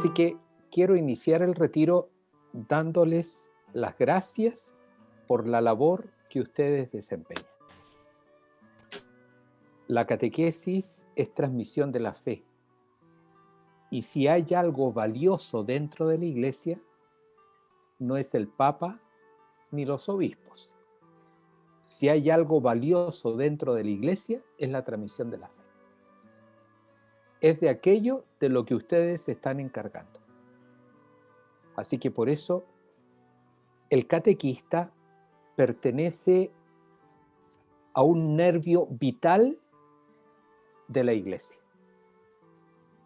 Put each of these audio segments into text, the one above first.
Así que quiero iniciar el retiro dándoles las gracias por la labor que ustedes desempeñan. La catequesis es transmisión de la fe. Y si hay algo valioso dentro de la Iglesia, no es el Papa ni los obispos. Si hay algo valioso dentro de la Iglesia, es la transmisión de la fe. Es de aquello de lo que ustedes se están encargando. Así que por eso el catequista pertenece a un nervio vital de la Iglesia,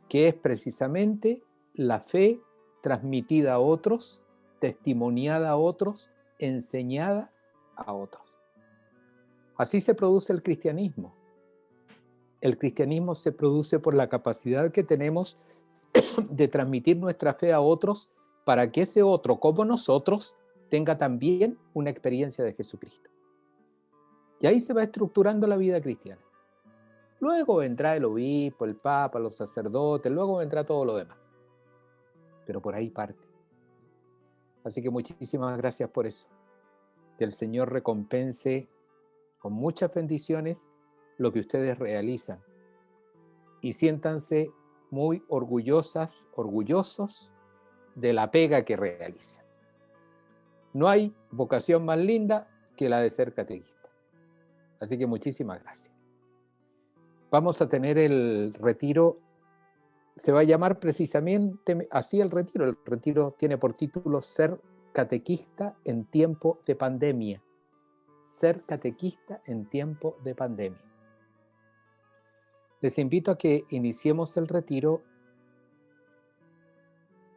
que es precisamente la fe transmitida a otros, testimoniada a otros, enseñada a otros. Así se produce el cristianismo. El cristianismo se produce por la capacidad que tenemos de transmitir nuestra fe a otros para que ese otro, como nosotros, tenga también una experiencia de Jesucristo. Y ahí se va estructurando la vida cristiana. Luego vendrá el obispo, el papa, los sacerdotes, luego vendrá todo lo demás. Pero por ahí parte. Así que muchísimas gracias por eso. Que el Señor recompense con muchas bendiciones lo que ustedes realizan. Y siéntanse muy orgullosas, orgullosos de la pega que realizan. No hay vocación más linda que la de ser catequista. Así que muchísimas gracias. Vamos a tener el retiro, se va a llamar precisamente así el retiro tiene por título Ser catequista en tiempo de pandemia. Ser catequista en tiempo de pandemia. Les invito a que iniciemos el retiro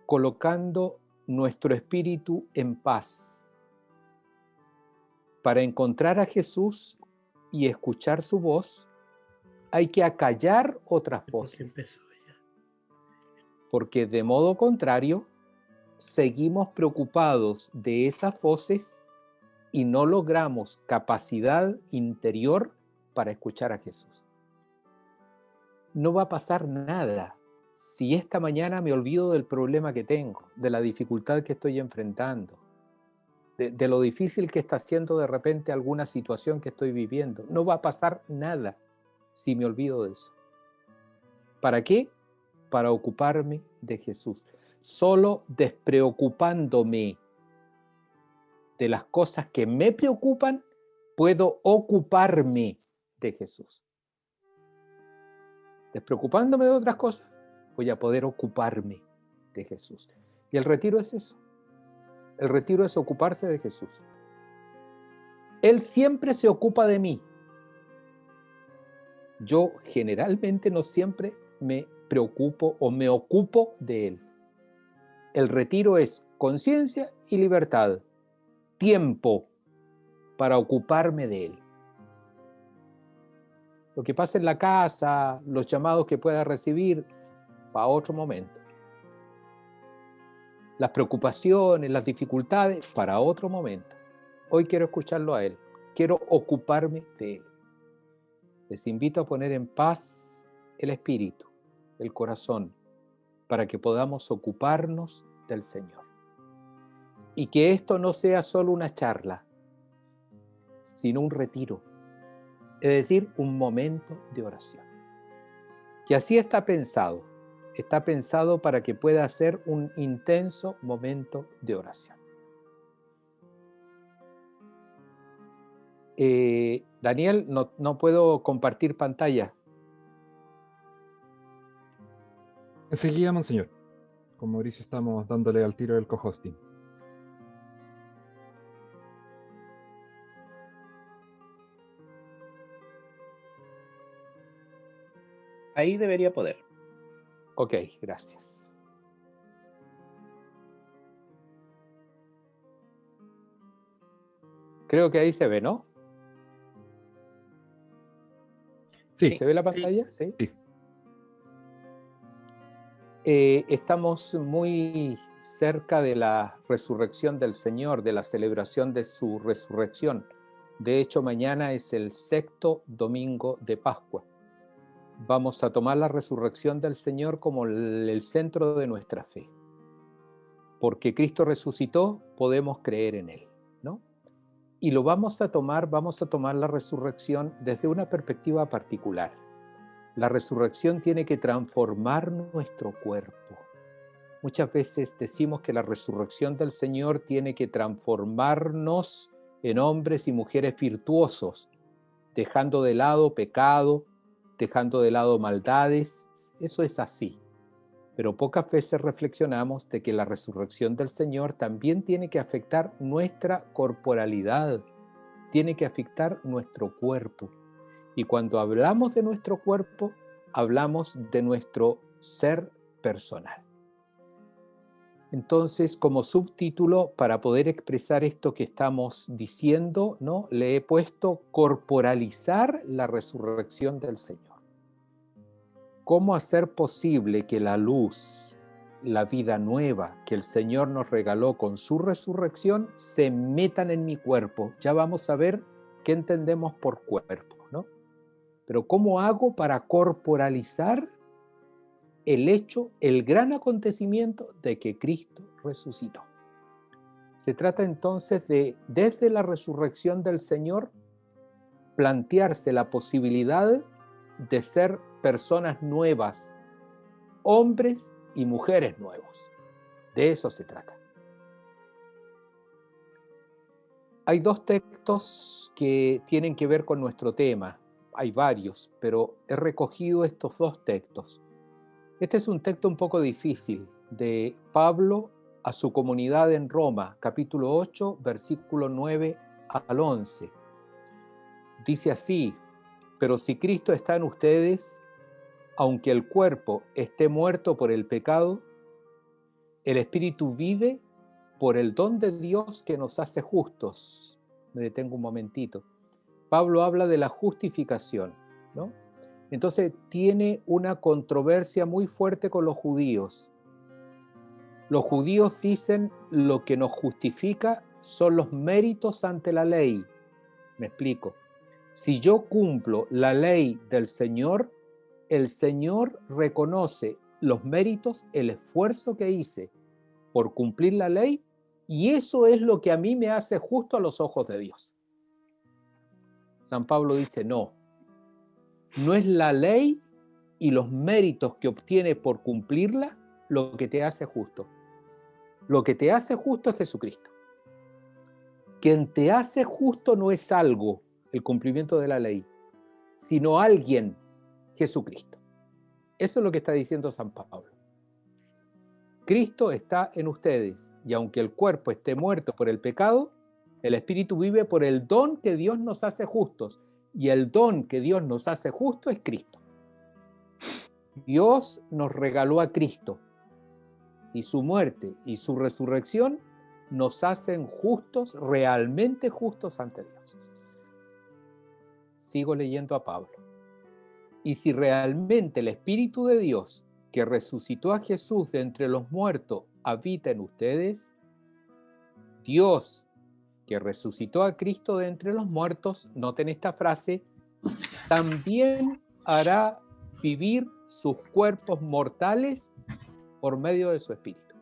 colocando nuestro espíritu en paz. Para encontrar a Jesús y escuchar su voz, hay que acallar otras voces. Porque de modo contrario, seguimos preocupados de esas voces y no logramos capacidad interior para escuchar a Jesús. No va a pasar nada si esta mañana me olvido del problema que tengo, de la dificultad que estoy enfrentando, de lo difícil que está siendo de repente alguna situación que estoy viviendo. No va a pasar nada si me olvido de eso. ¿Para qué? Para ocuparme de Jesús. Solo despreocupándome de las cosas que me preocupan, puedo ocuparme de Jesús. Despreocupándome de otras cosas, voy a poder ocuparme de Jesús. Y el retiro es eso. El retiro es ocuparse de Jesús. Él siempre se ocupa de mí. Yo generalmente no siempre me preocupo o me ocupo de Él. El retiro es conciencia y libertad. Tiempo para ocuparme de Él. Lo que pasa en la casa, los llamados que pueda recibir, para otro momento. Las preocupaciones, las dificultades, para otro momento. Hoy quiero escucharlo a Él. Quiero ocuparme de Él. Les invito a poner en paz el espíritu, el corazón, para que podamos ocuparnos del Señor. Y que esto no sea solo una charla, sino un retiro. Es decir, un momento de oración. Que así está pensado. Está pensado para que pueda ser un intenso momento de oración. Daniel, no puedo compartir pantalla. Enseguida, monseñor. Con Mauricio estamos dándole al tiro del co-hosting. Ahí debería poder. Ok, gracias. Creo que ahí se ve, ¿no? Sí. ¿Se ve la pantalla? Sí. Sí. Estamos muy cerca de la resurrección del Señor, de la celebración de su resurrección. De hecho, mañana es el 6º domingo de Pascua. vamos a tomar la resurrección del Señor como el centro de nuestra fe. Porque Cristo resucitó, podemos creer en Él, ¿no? Y vamos a tomar la resurrección desde una perspectiva particular. La resurrección tiene que transformar nuestro cuerpo. Muchas veces decimos que la resurrección del Señor tiene que transformarnos en hombres y mujeres virtuosos, dejando de lado pecado, dejando de lado maldades. Eso es así. Pero pocas veces reflexionamos de que la resurrección del Señor también tiene que afectar nuestra corporalidad, tiene que afectar nuestro cuerpo. Y cuando hablamos de nuestro cuerpo, hablamos de nuestro ser personal. Entonces, como subtítulo, para poder expresar esto que estamos diciendo, ¿no?, le he puesto corporalizar la resurrección del Señor. ¿Cómo hacer posible que la luz, la vida nueva que el Señor nos regaló con su resurrección se metan en mi cuerpo? Ya vamos a ver qué entendemos por cuerpo, ¿no? Pero ¿cómo hago para corporalizar el hecho, el gran acontecimiento de que Cristo resucitó? Se trata entonces de, desde la resurrección del Señor, plantearse la posibilidad de ser personas nuevas, hombres y mujeres nuevos. De eso se trata. Hay dos textos que tienen que ver con nuestro tema. Hay varios, pero he recogido estos dos textos. Este es un texto un poco difícil, de Pablo a su comunidad en Roma, capítulo 8, versículo 9 al 11. Dice así: pero si Cristo está en ustedes, aunque el cuerpo esté muerto por el pecado, el espíritu vive por el don de Dios que nos hace justos. Me detengo un momentito. Pablo habla de la justificación, ¿no? Entonces tiene una controversia muy fuerte con los judíos. Los judíos dicen lo que nos justifica son los méritos ante la ley. Me explico. Si yo cumplo la ley del Señor, el Señor reconoce los méritos, el esfuerzo que hice por cumplir la ley, y eso es lo que a mí me hace justo a los ojos de Dios. San Pablo dice, no es la ley y los méritos que obtienes por cumplirla lo que te hace justo. Lo que te hace justo es Jesucristo. Quien te hace justo no es algo, el cumplimiento de la ley, sino alguien, Jesucristo. Eso es lo que está diciendo San Pablo. Cristo está en ustedes, y aunque el cuerpo esté muerto por el pecado, el espíritu vive por el don que Dios nos hace justos, y el don que Dios nos hace justo es Cristo. Dios nos regaló a Cristo, y su muerte y su resurrección nos hacen justos, realmente justos ante Dios. Sigo leyendo a Pablo. Y si realmente el Espíritu de Dios, que resucitó a Jesús de entre los muertos, habita en ustedes, Dios, que resucitó a Cristo de entre los muertos, noten esta frase, también hará vivir sus cuerpos mortales por medio de su Espíritu.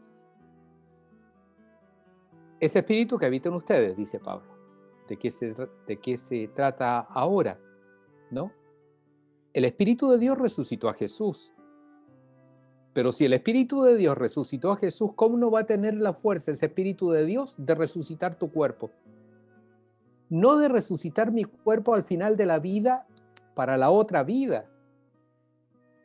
Ese Espíritu que habita en ustedes, dice Pablo. ¿De qué se trata ahora? ¿No? El Espíritu de Dios resucitó a Jesús. Pero si el Espíritu de Dios resucitó a Jesús, ¿cómo no va a tener la fuerza ese Espíritu de Dios de resucitar tu cuerpo? No de resucitar mi cuerpo al final de la vida para la otra vida,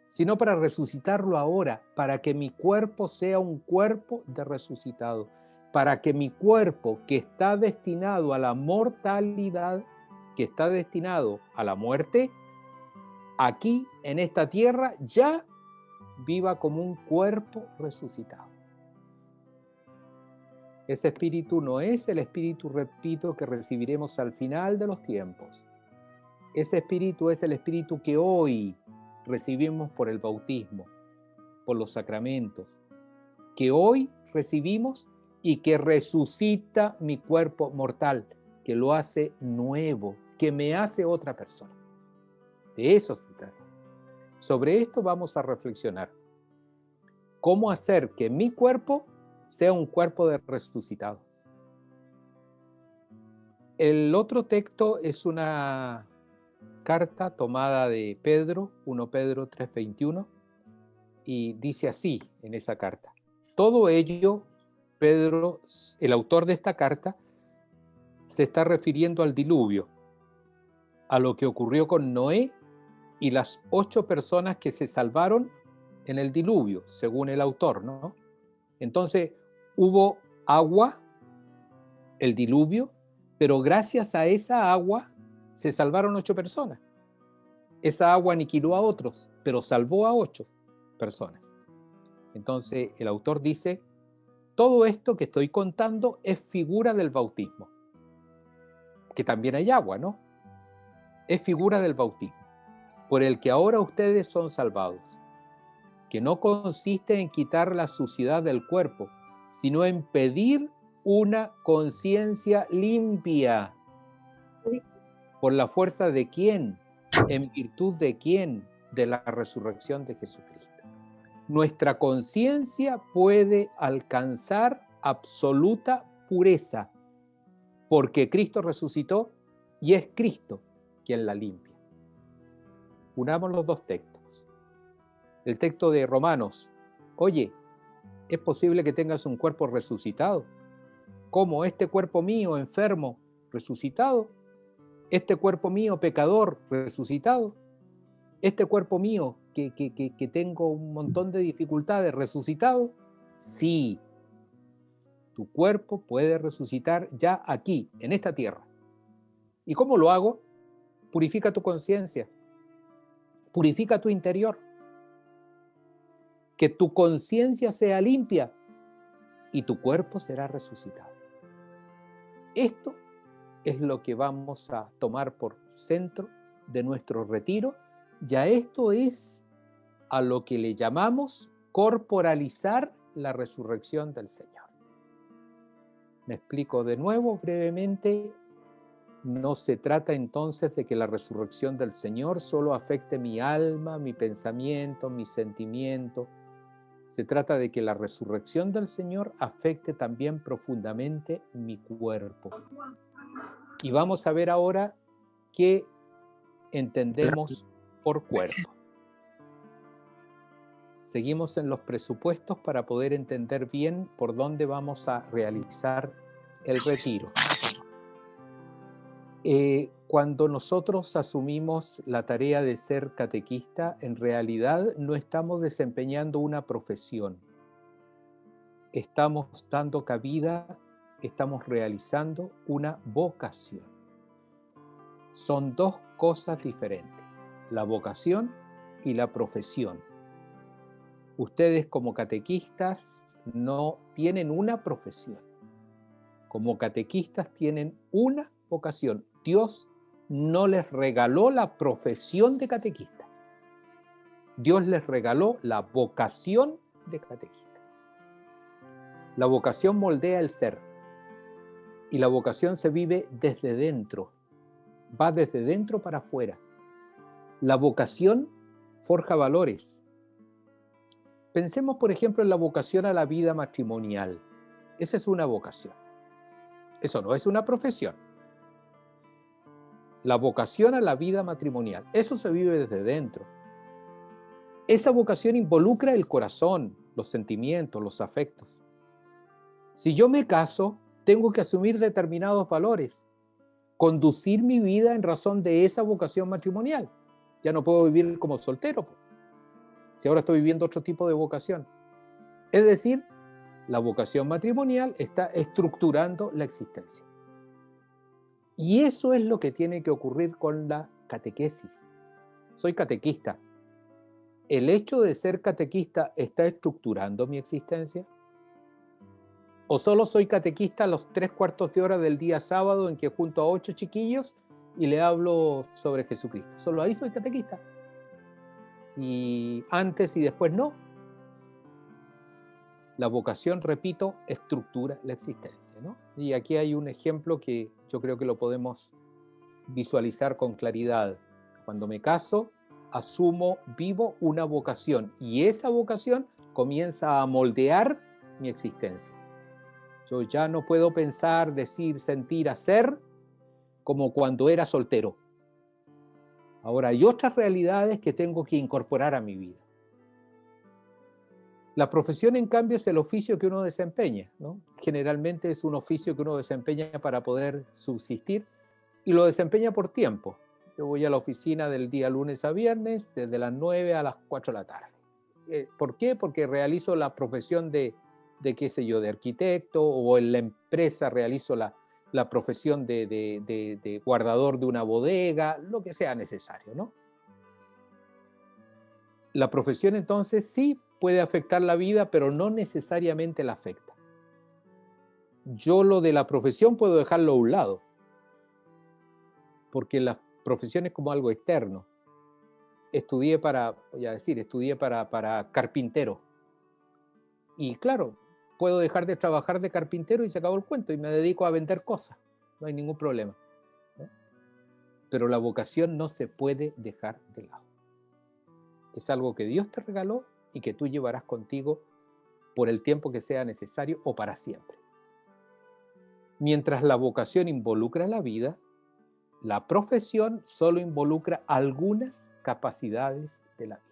sino para resucitarlo ahora, para que mi cuerpo sea un cuerpo de resucitado, para que mi cuerpo, que está destinado a la mortalidad, que está destinado a la muerte, aquí en esta tierra ya viva como un cuerpo resucitado. Ese espíritu no es el espíritu, repito, que recibiremos al final de los tiempos. Ese espíritu es el espíritu que hoy recibimos por el bautismo, por los sacramentos, que hoy recibimos y que resucita mi cuerpo mortal, que lo hace nuevo, que me hace otra persona. De eso se trata. Sobre esto vamos a reflexionar. ¿Cómo hacer que mi cuerpo sea un cuerpo de resucitado? El otro texto es una carta tomada de Pedro, 1 Pedro 3:21, y dice así en esa carta. Todo ello, Pedro, el autor de esta carta, se está refiriendo al diluvio, a lo que ocurrió con Noé y las 8 personas que se salvaron en el diluvio, según el autor, ¿no? Entonces, hubo agua, el diluvio, pero gracias a esa agua se salvaron 8 personas. Esa agua aniquiló a otros, pero salvó a 8 personas. Entonces, el autor dice, todo esto que estoy contando es figura del bautismo, que también hay agua, ¿no? Es figura del bautismo, por el que ahora ustedes son salvados, que no consiste en quitar la suciedad del cuerpo, sino en pedir una conciencia limpia. ¿Por la fuerza de quién? ¿En virtud de quién? De la resurrección de Jesucristo. Nuestra conciencia puede alcanzar absoluta pureza, porque Cristo resucitó y es Cristo quien la limpia. Unamos los dos textos. El texto de Romanos. Oye, ¿es posible que tengas un cuerpo resucitado? ¿Cómo? ¿Este cuerpo mío enfermo resucitado? ¿Este cuerpo mío pecador resucitado? ¿Este cuerpo mío que tengo un montón de dificultades resucitado? Sí. Tu cuerpo puede resucitar ya aquí, en esta tierra. ¿Y cómo lo hago? Purifica tu conciencia. Purifica tu interior. Que tu conciencia sea limpia y tu cuerpo será resucitado. Esto es lo que vamos a tomar por centro de nuestro retiro. Ya esto es a lo que le llamamos corporalizar la resurrección del Señor. Me explico de nuevo brevemente. No se trata entonces de que la resurrección del Señor solo afecte mi alma, mi pensamiento, mi sentimiento. Se trata de que la resurrección del Señor afecte también profundamente mi cuerpo. Y vamos a ver ahora qué entendemos por cuerpo. Seguimos en los presupuestos para poder entender bien por dónde vamos a realizar el retiro. Cuando nosotros asumimos la tarea de ser catequista, en realidad no estamos desempeñando una profesión. Estamos dando cabida, estamos realizando una vocación. Son dos cosas diferentes, la vocación y la profesión. Ustedes como catequistas no tienen una profesión. Como catequistas tienen una vocación. Dios no les regaló la profesión de catequistas. Dios les regaló la vocación de catequista. La vocación moldea el ser y la vocación se vive desde dentro, va desde dentro para afuera. La vocación forja valores. Pensemos, por ejemplo, en la vocación a la vida matrimonial. Esa es una vocación. Eso no es una profesión. La vocación a la vida matrimonial, eso se vive desde dentro. Esa vocación involucra el corazón, los sentimientos, los afectos. Si yo me caso, tengo que asumir determinados valores, conducir mi vida en razón de esa vocación matrimonial. Ya no puedo vivir como soltero, si ahora estoy viviendo otro tipo de vocación. Es decir, la vocación matrimonial está estructurando la existencia. Y eso es lo que tiene que ocurrir con la catequesis. Soy catequista. ¿El hecho de ser catequista está estructurando mi existencia? ¿O solo soy catequista a los 3/4 de hora del día sábado en que junto a 8 chiquillos y le hablo sobre Jesucristo? Solo ahí soy catequista. Y antes y después no. La vocación, repito, estructura la existencia, ¿no? Y aquí hay un ejemplo que yo creo que lo podemos visualizar con claridad. Cuando me caso, asumo vivo una vocación y esa vocación comienza a moldear mi existencia. Yo ya no puedo pensar, decir, sentir, hacer como cuando era soltero. Ahora hay otras realidades que tengo que incorporar a mi vida. La profesión, en cambio, es el oficio que uno desempeña, ¿no? Generalmente es un oficio que uno desempeña para poder subsistir y lo desempeña por tiempo. Yo voy a la oficina del día lunes a viernes, desde las 9 a las 4 de la tarde. ¿Por qué? Porque realizo la profesión de qué sé yo, de arquitecto, o en la empresa realizo la profesión de guardador de una bodega, lo que sea necesario, ¿no? La profesión entonces sí puede afectar la vida, pero no necesariamente la afecta. Yo lo de la profesión puedo dejarlo a un lado, porque la profesión es como algo externo. Estudié para carpintero. Y claro, puedo dejar de trabajar de carpintero y se acabó el cuento y me dedico a vender cosas. No hay ningún problema, ¿no? Pero la vocación no se puede dejar de lado. Es algo que Dios te regaló y que tú llevarás contigo por el tiempo que sea necesario o para siempre. Mientras la vocación involucra la vida, la profesión solo involucra algunas capacidades de la vida.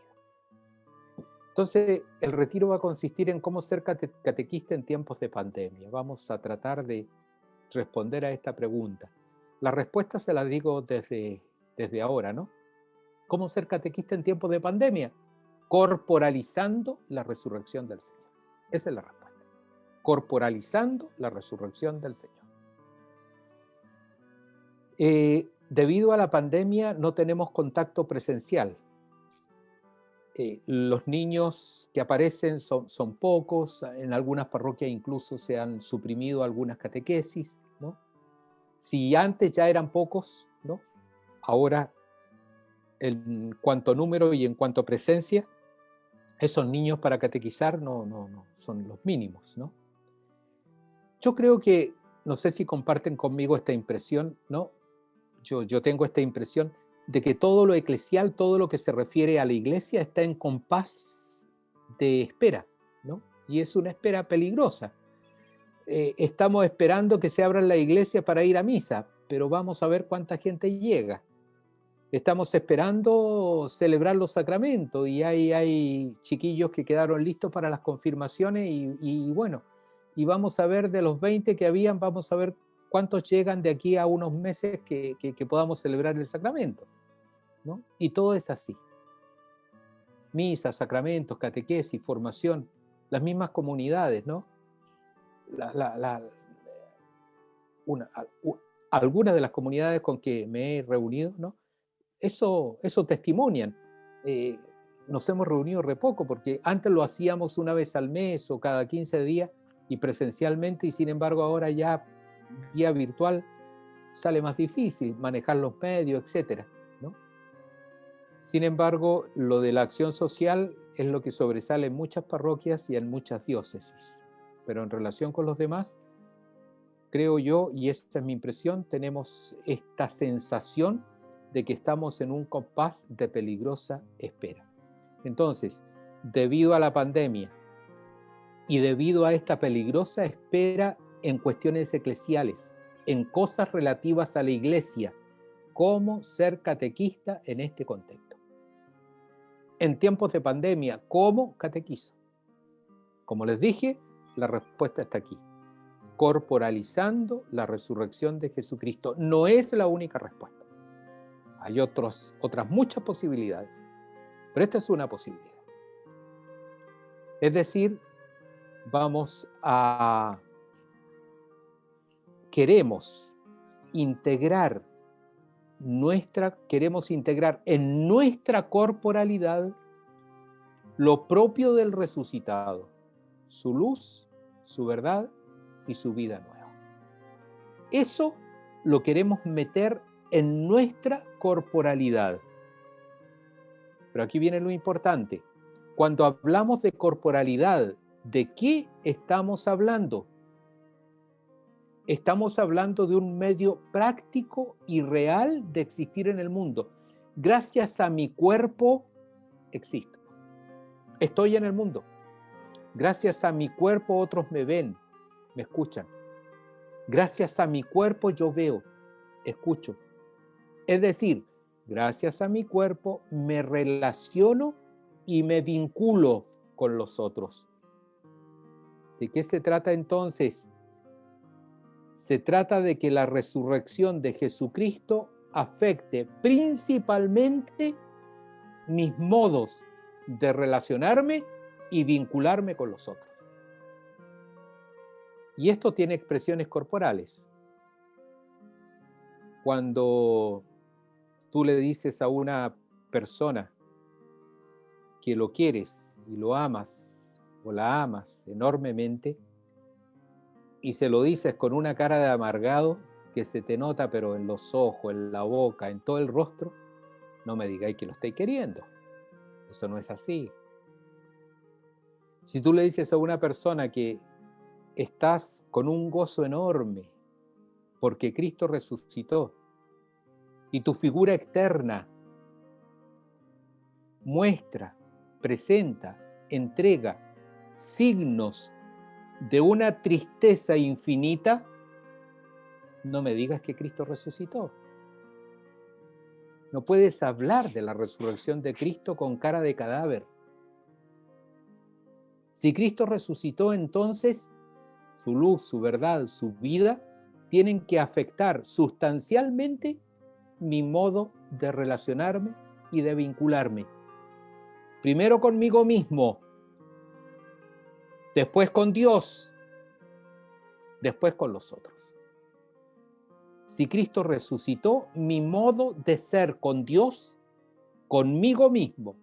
Entonces, el retiro va a consistir en cómo ser catequista en tiempos de pandemia. Vamos a tratar de responder a esta pregunta. La respuesta se la digo desde ahora, ¿no? ¿Cómo ser catequista en tiempos de pandemia? Corporalizando la resurrección del Señor. Esa es la respuesta. Corporalizando la resurrección del Señor. Debido a la pandemia no tenemos contacto presencial. Los niños que aparecen son pocos, en algunas parroquias incluso se han suprimido algunas catequesis, ¿no? Si antes ya eran pocos, ¿no? Ahora, en cuanto a número y en cuanto a presencia, esos niños para catequizar no son los mínimos, ¿no? Yo creo que, no sé si comparten conmigo esta impresión, ¿no? Yo tengo esta impresión de que todo lo eclesial, todo lo que se refiere a la iglesia está en compás de espera, ¿no? Y es una espera peligrosa. Estamos esperando que se abra la iglesia para ir a misa, pero vamos a ver cuánta gente llega. Estamos esperando celebrar los sacramentos y hay chiquillos que quedaron listos para las confirmaciones y bueno, y vamos a ver de los 20 que habían, vamos a ver cuántos llegan de aquí a unos meses que podamos celebrar el sacramento, ¿no? Y todo es así. Misa, sacramentos, catequesis, formación, las mismas comunidades, ¿no? Algunas de las comunidades con que me he reunido, ¿no? Eso testimonian. Nos hemos reunido re poco, porque antes lo hacíamos una vez al mes o cada 15 días y presencialmente, y sin embargo ahora ya vía virtual sale más difícil manejar los medios, etcétera, ¿no? Sin embargo, lo de la acción social es lo que sobresale en muchas parroquias y en muchas diócesis. Pero en relación con los demás, creo yo, y esta es mi impresión, tenemos esta sensación de que estamos en un compás de peligrosa espera. Entonces, debido a la pandemia y debido a esta peligrosa espera en cuestiones eclesiales, en cosas relativas a la iglesia, ¿cómo ser catequista en este contexto? En tiempos de pandemia, ¿cómo catequizo? Como les dije, la respuesta está aquí. Corporalizando la resurrección de Jesucristo. No es la única respuesta. Hay otras muchas posibilidades, pero esta es una posibilidad. Es decir, queremos integrar en nuestra corporalidad lo propio del resucitado, su luz, su verdad y su vida nueva. Eso lo queremos meter en nuestra corporalidad. Pero aquí viene lo importante. Cuando hablamos de corporalidad, ¿de qué estamos hablando? Estamos hablando de un medio práctico y real de existir en el mundo. Gracias a mi cuerpo existo. Estoy en el mundo. Gracias a mi cuerpo otros me ven, me escuchan. Gracias a mi cuerpo yo veo, escucho. Es decir, gracias a mi cuerpo me relaciono y me vinculo con los otros. ¿De qué se trata entonces? Se trata de que la resurrección de Jesucristo afecte principalmente mis modos de relacionarme y vincularme con los otros. Y esto tiene expresiones corporales. Cuando tú le dices a una persona que lo quieres y lo amas o la amas enormemente y se lo dices con una cara de amargado que se te nota pero en los ojos, en la boca, en todo el rostro, no me digáis que lo estáis queriendo. Eso no es así. Si tú le dices a una persona que estás con un gozo enorme porque Cristo resucitó y tu figura externa muestra, presenta, entrega signos de una tristeza infinita, no me digas que Cristo resucitó. No puedes hablar de la resurrección de Cristo con cara de cadáver. Si Cristo resucitó, entonces su luz, su verdad, su vida tienen que afectar sustancialmente mi modo de relacionarme y de vincularme. Primero conmigo mismo, después con Dios, después con los otros. Si Cristo resucitó, mi modo de ser con Dios, conmigo mismo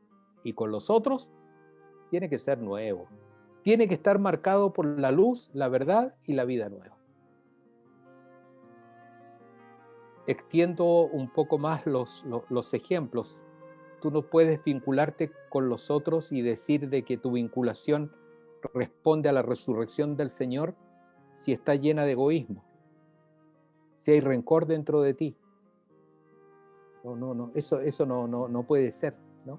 y con los otros, tiene que ser nuevo. Tiene que estar marcado por la luz, la verdad y la vida nueva. Extiendo un poco más los ejemplos. Tú no puedes vincularte con los otros y decir de que tu vinculación responde a la resurrección del Señor si está llena de egoísmo, si hay rencor dentro de ti. No, eso no puede ser, ¿no?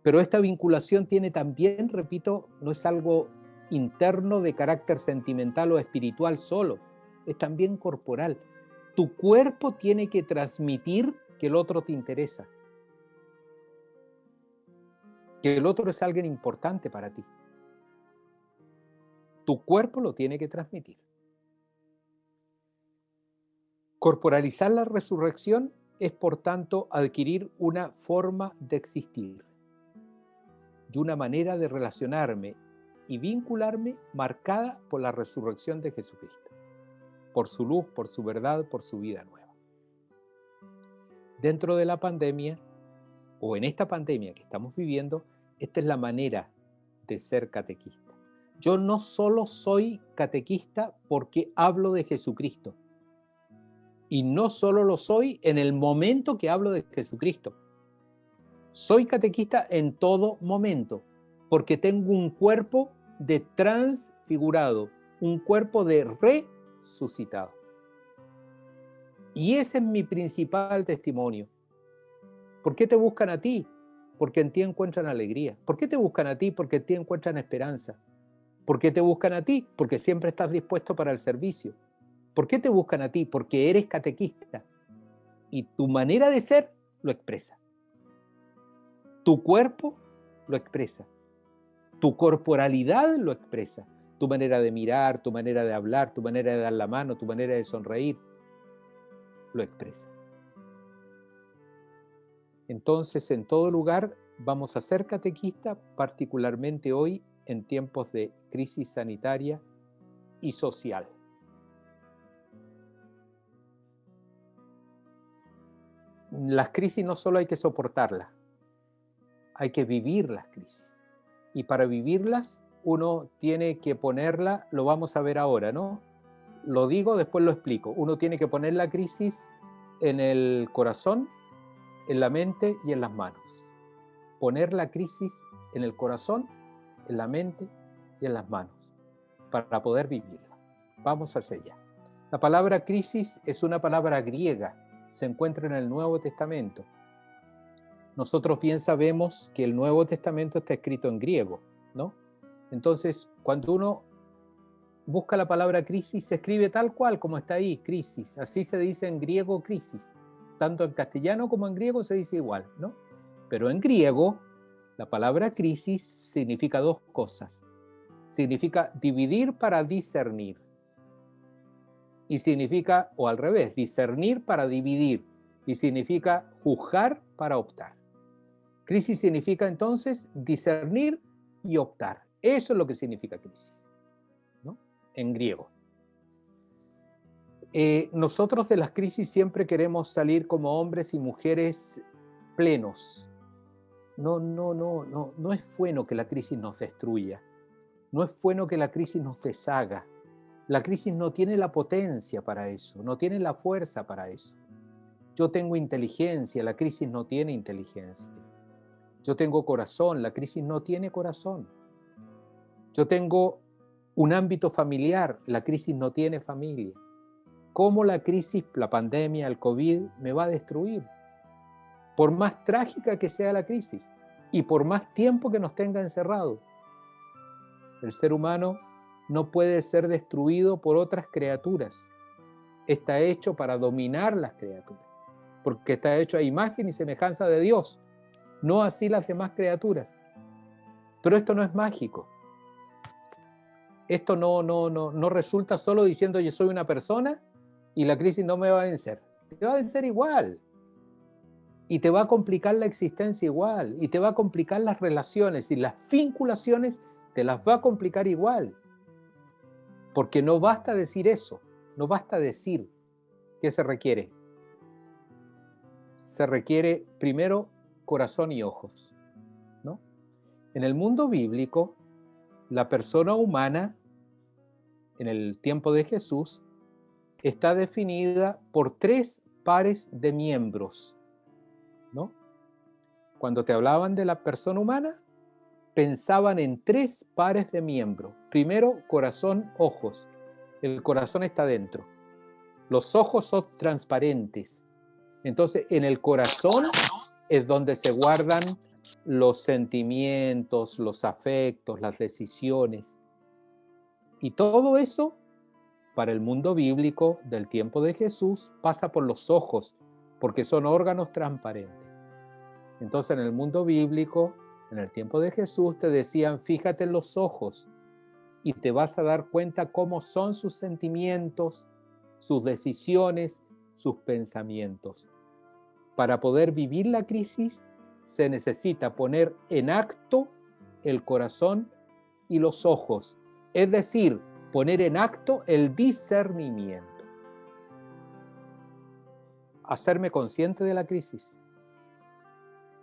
Pero esta vinculación tiene también, repito, no es algo interno de carácter sentimental o espiritual solo, es también corporal. Tu cuerpo tiene que transmitir que el otro te interesa, que el otro es alguien importante para ti. Tu cuerpo lo tiene que transmitir. Corporalizar la resurrección es, por tanto, adquirir una forma de existir y una manera de relacionarme y vincularme marcada por la resurrección de Jesucristo, por su luz, por su verdad, por su vida nueva. Dentro de la pandemia, o en esta pandemia que estamos viviendo, esta es la manera de ser catequista. Yo no solo soy catequista porque hablo de Jesucristo, y no solo lo soy en el momento que hablo de Jesucristo. Soy catequista en todo momento, porque tengo un cuerpo de transfigurado, un cuerpo de resucitado. Y ese es mi principal testimonio. ¿Por qué te buscan a ti? Porque en ti encuentran alegría. ¿Por qué te buscan a ti? Porque en ti encuentran esperanza. ¿Por qué te buscan a ti? Porque siempre estás dispuesto para el servicio. ¿Por qué te buscan a ti? Porque eres catequista y tu manera de ser lo expresa. Tu cuerpo lo expresa. Tu corporalidad lo expresa. Tu manera de mirar, tu manera de hablar, tu manera de dar la mano, tu manera de sonreír lo expresa. Entonces, en todo lugar vamos a ser catequistas, particularmente hoy en tiempos de crisis sanitaria y social. Las crisis no solo hay que soportarlas, hay que vivir las crisis. Y para vivirlas, uno tiene que ponerla, lo vamos a ver ahora, ¿no? Lo digo, después lo explico. Uno tiene que poner la crisis en el corazón, en la mente y en las manos. Poner la crisis en el corazón, en la mente y en las manos, para poder vivirla. Vamos hacia allá. La palabra crisis es una palabra griega, se encuentra en el Nuevo Testamento Nosotros bien sabemos que el Nuevo Testamento está escrito en griego, ¿no? Entonces, cuando uno busca la palabra crisis, se escribe tal cual como está ahí, crisis. Así se dice en griego crisis. Tanto en castellano como en griego se dice igual, ¿no? Pero en griego, la palabra crisis significa dos cosas. Significa dividir para discernir. Y significa, o al revés, discernir para dividir. Y significa juzgar para optar. Crisis significa entonces discernir y optar. Eso es lo que significa crisis, ¿no? En griego. Nosotros de las crisis siempre queremos salir como hombres y mujeres plenos. No es bueno que la crisis nos destruya. No es bueno que la crisis nos deshaga. La crisis no tiene la potencia para eso, no tiene la fuerza para eso. Yo tengo inteligencia, la crisis no tiene inteligencia. Yo tengo corazón, la crisis no tiene corazón. Yo tengo un ámbito familiar, la crisis no tiene familia. ¿Cómo la crisis, la pandemia, el COVID me va a destruir? Por más trágica que sea la crisis y por más tiempo que nos tenga encerrados, el ser humano no puede ser destruido por otras criaturas. Está hecho para dominar las criaturas, porque está hecho a imagen y semejanza de Dios, no así las demás criaturas. Pero esto no es mágico. Esto no resulta solo diciendo yo soy una persona y la crisis no me va a vencer. Te va a vencer igual. Y te va a complicar la existencia igual. Y te va a complicar las relaciones y las vinculaciones te las va a complicar igual. Porque no basta decir eso. No basta decir qué se requiere. Se requiere primero corazón y ojos, ¿no? En el mundo bíblico, la persona humana, en el tiempo de Jesús, está definida por 3 pares de miembros, ¿no? Cuando te hablaban de la persona humana, pensaban en 3 pares de miembros. Primero, corazón, ojos. El corazón está dentro. Los ojos son transparentes. Entonces, en el corazón es donde se guardan los sentimientos, los afectos, las decisiones. Y todo eso, para el mundo bíblico del tiempo de Jesús, pasa por los ojos, porque son órganos transparentes. Entonces, en el mundo bíblico, en el tiempo de Jesús, te decían, fíjate en los ojos y te vas a dar cuenta cómo son sus sentimientos, sus decisiones, sus pensamientos. Para poder vivir la crisis, se necesita poner en acto el corazón y los ojos, es decir, poner en acto el discernimiento. Hacerme consciente de la crisis.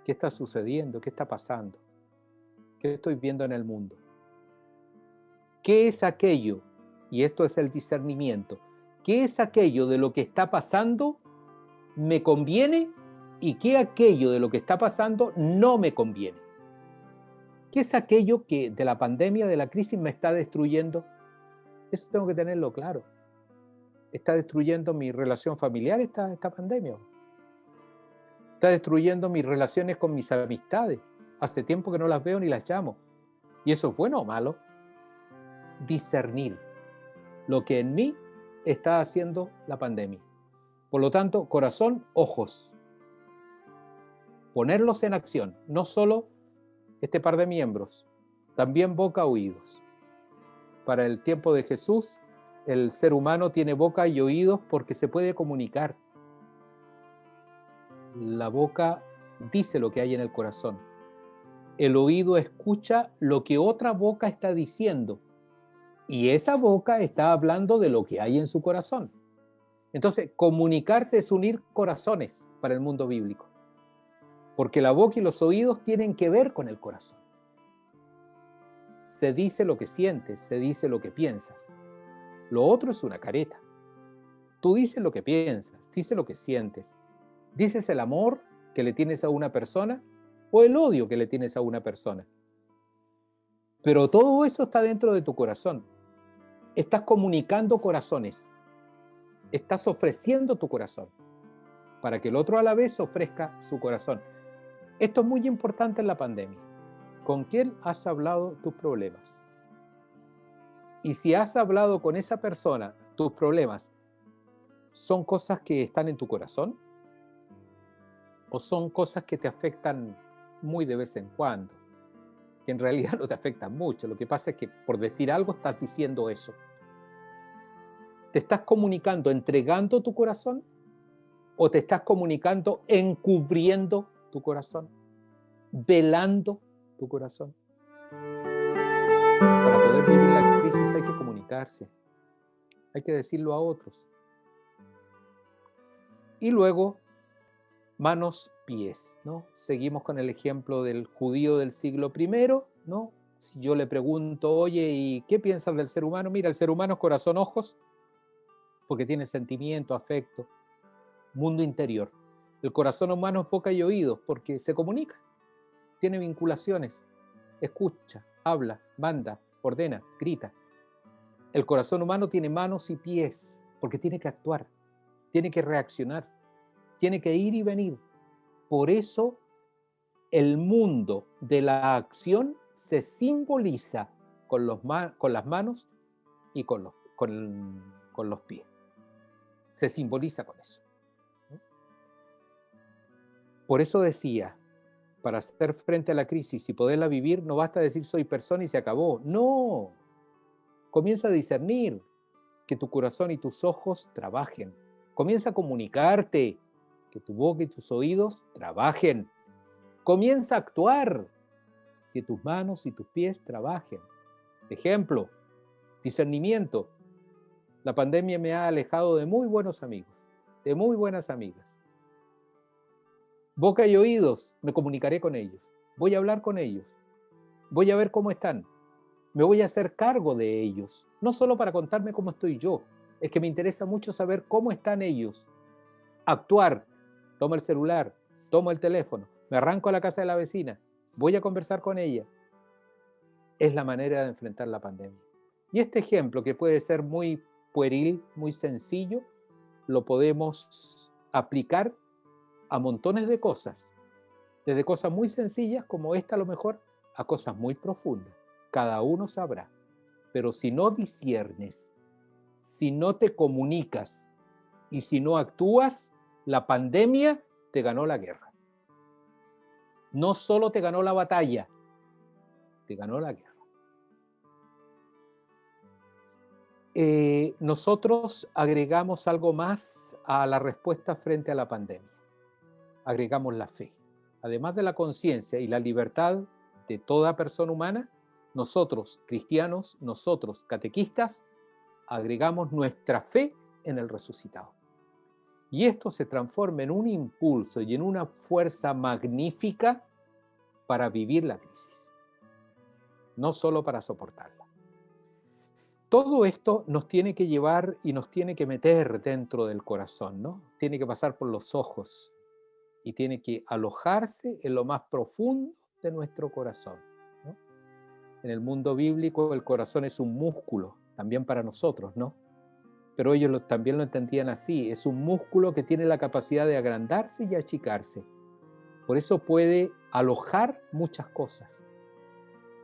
¿Qué está sucediendo? ¿Qué está pasando? ¿Qué estoy viendo en el mundo? ¿Qué es aquello? Y esto es el discernimiento. ¿Qué es aquello de lo que está pasando me conviene y qué aquello de lo que está pasando no me conviene? ¿Qué es aquello que de la pandemia, de la crisis me está destruyendo? Eso tengo que tenerlo claro. ¿Está destruyendo mi relación familiar esta pandemia? ¿Está destruyendo mis relaciones con mis amistades? Hace tiempo que no las veo ni las llamo. ¿Y eso es bueno o malo? Discernir lo que en mí está haciendo la pandemia. Por lo tanto, corazón, ojos. Ponerlos en acción, no solo este par de miembros, también boca, oídos. Para el tiempo de Jesús, el ser humano tiene boca y oídos porque se puede comunicar. La boca dice lo que hay en el corazón. El oído escucha lo que otra boca está diciendo. Y esa boca está hablando de lo que hay en su corazón. Entonces, comunicarse es unir corazones para el mundo bíblico. Porque la boca y los oídos tienen que ver con el corazón. Se dice lo que sientes, se dice lo que piensas. Lo otro es una careta. Tú dices lo que piensas, dices lo que sientes. Dices el amor que le tienes a una persona o el odio que le tienes a una persona. Pero todo eso está dentro de tu corazón. Estás comunicando corazones. Estás ofreciendo tu corazón para que el otro a la vez ofrezca su corazón. Esto es muy importante en la pandemia. ¿Con quién has hablado tus problemas? Y si has hablado con esa persona, tus problemas, ¿son cosas que están en tu corazón? ¿O son cosas que te afectan muy de vez en cuando? Que en realidad no te afectan mucho. Lo que pasa es que por decir algo estás diciendo eso. ¿Te estás comunicando entregando tu corazón? ¿O te estás comunicando encubriendo tu corazón? ¿Velando tu corazón? Para poder vivir la crisis hay que comunicarse. Hay que decirlo a otros. Y luego, manos, pies, ¿no? Seguimos con el ejemplo del judío del siglo I, ¿no? Si yo le pregunto, oye, ¿y qué piensas del ser humano? Mira, el ser humano es corazón, ojos, porque tiene sentimiento, afecto, mundo interior. El corazón humano es boca y oídos, porque se comunica, tiene vinculaciones, escucha, habla, manda, ordena, grita. El corazón humano tiene manos y pies, porque tiene que actuar, tiene que reaccionar, tiene que ir y venir. Por eso el mundo de la acción se simboliza con las manos y con los pies. Se simboliza con eso. Por eso decía, para hacer frente a la crisis y poderla vivir, no basta decir soy persona y se acabó. No, comienza a discernir, que tu corazón y tus ojos trabajen. Comienza a comunicarte, que tu boca y tus oídos trabajen. Comienza a actuar, que tus manos y tus pies trabajen. Ejemplo, discernimiento. La pandemia me ha alejado de muy buenos amigos, de muy buenas amigas. Boca y oídos, me comunicaré con ellos. Voy a hablar con ellos. Voy a ver cómo están. Me voy a hacer cargo de ellos. No solo para contarme cómo estoy yo, es que me interesa mucho saber cómo están ellos. Actuar. Tomo el celular, tomo el teléfono, me arranco a la casa de la vecina, voy a conversar con ella. Es la manera de enfrentar la pandemia. Y este ejemplo, que puede ser muy pueril, muy sencillo, lo podemos aplicar a montones de cosas. Desde cosas muy sencillas como esta a lo mejor, a cosas muy profundas. Cada uno sabrá. Pero si no disciernes, si no te comunicas y si no actúas, la pandemia te ganó la guerra. No solo te ganó la batalla, te ganó la guerra. Nosotros agregamos algo más a la respuesta frente a la pandemia. Agregamos la fe. Además de la conciencia y la libertad de toda persona humana, nosotros, cristianos, nosotros, catequistas, agregamos nuestra fe en el resucitado. Y esto se transforma en un impulso y en una fuerza magnífica para vivir la crisis, no solo para soportarla. Todo esto nos tiene que llevar y nos tiene que meter dentro del corazón, ¿no? Tiene que pasar por los ojos y tiene que alojarse en lo más profundo de nuestro corazón, ¿no? En el mundo bíblico el corazón es un músculo, también para nosotros, ¿no? Pero ellos también lo entendían así, es un músculo que tiene la capacidad de agrandarse y achicarse. Por eso puede alojar muchas cosas.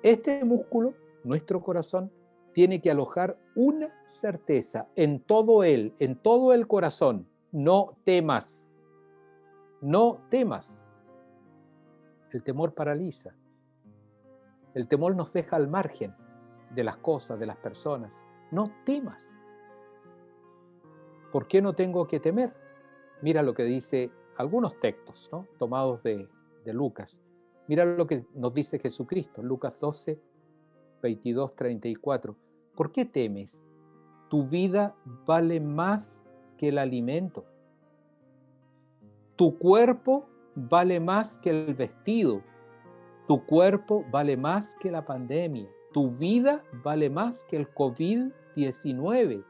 Este músculo, nuestro corazón, tiene que alojar una certeza en todo él, en todo el corazón. No temas. No temas. El temor paraliza. El temor nos deja al margen de las cosas, de las personas. No temas. ¿Por qué no tengo que temer? Mira lo que dice algunos textos, ¿no? Tomados de Lucas. Mira lo que nos dice Jesucristo, Lucas 12, 22, 34. ¿Por qué temes? Tu vida vale más que el alimento. Tu cuerpo vale más que el vestido. Tu cuerpo vale más que la pandemia. Tu vida vale más que el COVID-19.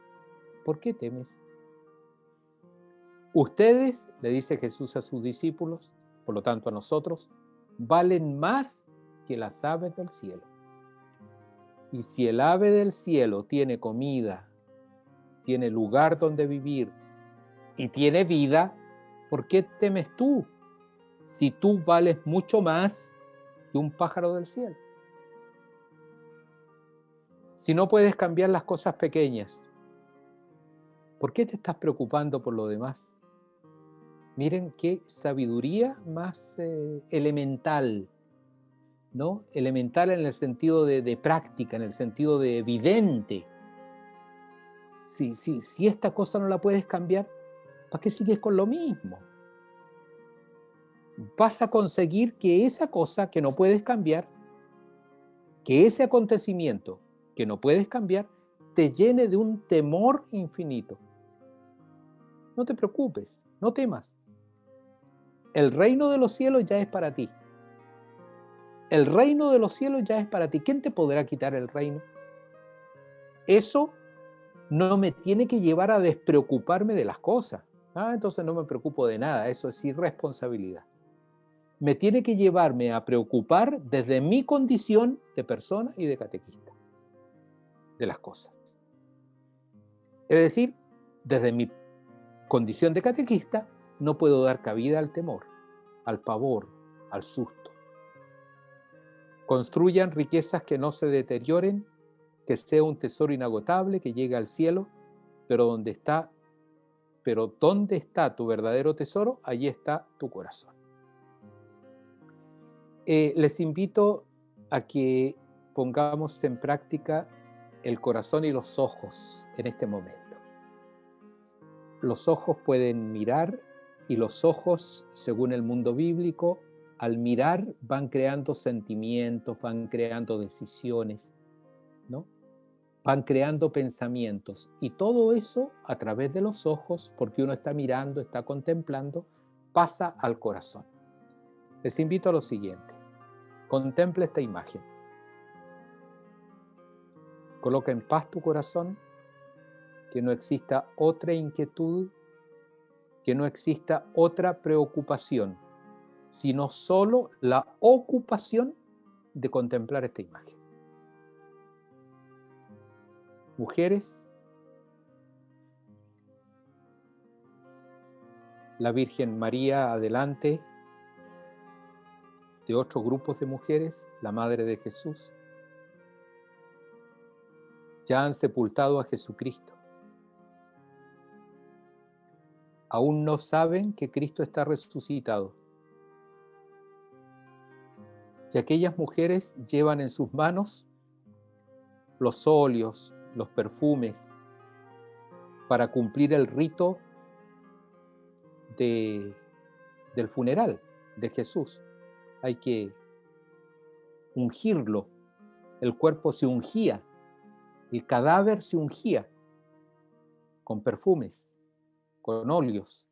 ¿Por qué temes? Ustedes, le dice Jesús a sus discípulos, por lo tanto a nosotros, valen más que las aves del cielo. Y si el ave del cielo tiene comida, tiene lugar donde vivir y tiene vida, ¿por qué temes tú? si tú vales mucho más que un pájaro del cielo? Si no puedes cambiar las cosas pequeñas, ¿por qué te estás preocupando por lo demás? Miren qué sabiduría más elemental, ¿no? Elemental en el sentido de práctica, en el sentido de evidente. Si esta cosa no la puedes cambiar, ¿para qué sigues con lo mismo? Vas a conseguir que esa cosa que no puedes cambiar, que ese acontecimiento que no puedes cambiar, te llene de un temor infinito. No te preocupes, no temas. El reino de los cielos ya es para ti. El reino de los cielos ya es para ti. ¿Quién te podrá quitar el reino? Eso no me tiene que llevar a despreocuparme de las cosas. Entonces no me preocupo de nada. Eso es irresponsabilidad. Me tiene que llevarme a preocupar desde mi condición de persona y de catequista de las cosas. Es decir, desde mi condición de catequista no puedo dar cabida al temor, al pavor, al susto. Construyan riquezas que no se deterioren, que sea un tesoro inagotable, que llegue al cielo, pero ¿dónde está tu verdadero tesoro? Allí está tu corazón. Les invito a que pongamos en práctica el corazón y los ojos en este momento. Los ojos pueden mirar y los ojos, según el mundo bíblico, al mirar van creando sentimientos, van creando decisiones, ¿no? Van creando pensamientos. Y todo eso a través de los ojos, porque uno está mirando, está contemplando, pasa al corazón. Les invito a lo siguiente. Contempla esta imagen. Coloca en paz tu corazón, que no exista otra inquietud, que no exista otra preocupación, sino solo la ocupación de contemplar esta imagen. Mujeres, la Virgen María adelante de otros grupos de mujeres, la Madre de Jesús, ya han sepultado a Jesucristo. Aún no saben que Cristo está resucitado. Y aquellas mujeres llevan en sus manos los óleos, los perfumes, para cumplir el rito del funeral de Jesús. Hay que ungirlo. El cuerpo se ungía, el cadáver se ungía con perfumes, con óleos.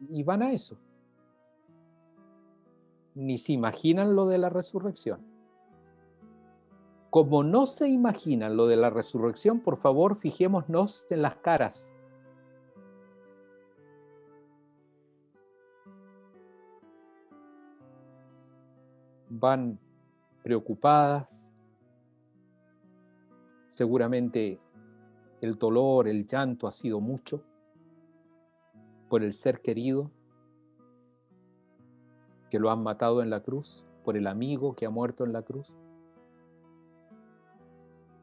Y van a eso. Ni se imaginan lo de la resurrección. Como no se imaginan lo de la resurrección, por favor, fijémonos en las caras. Van preocupadas, seguramente el dolor, el llanto ha sido mucho por el ser querido que lo han matado en la cruz, por el amigo que ha muerto en la cruz.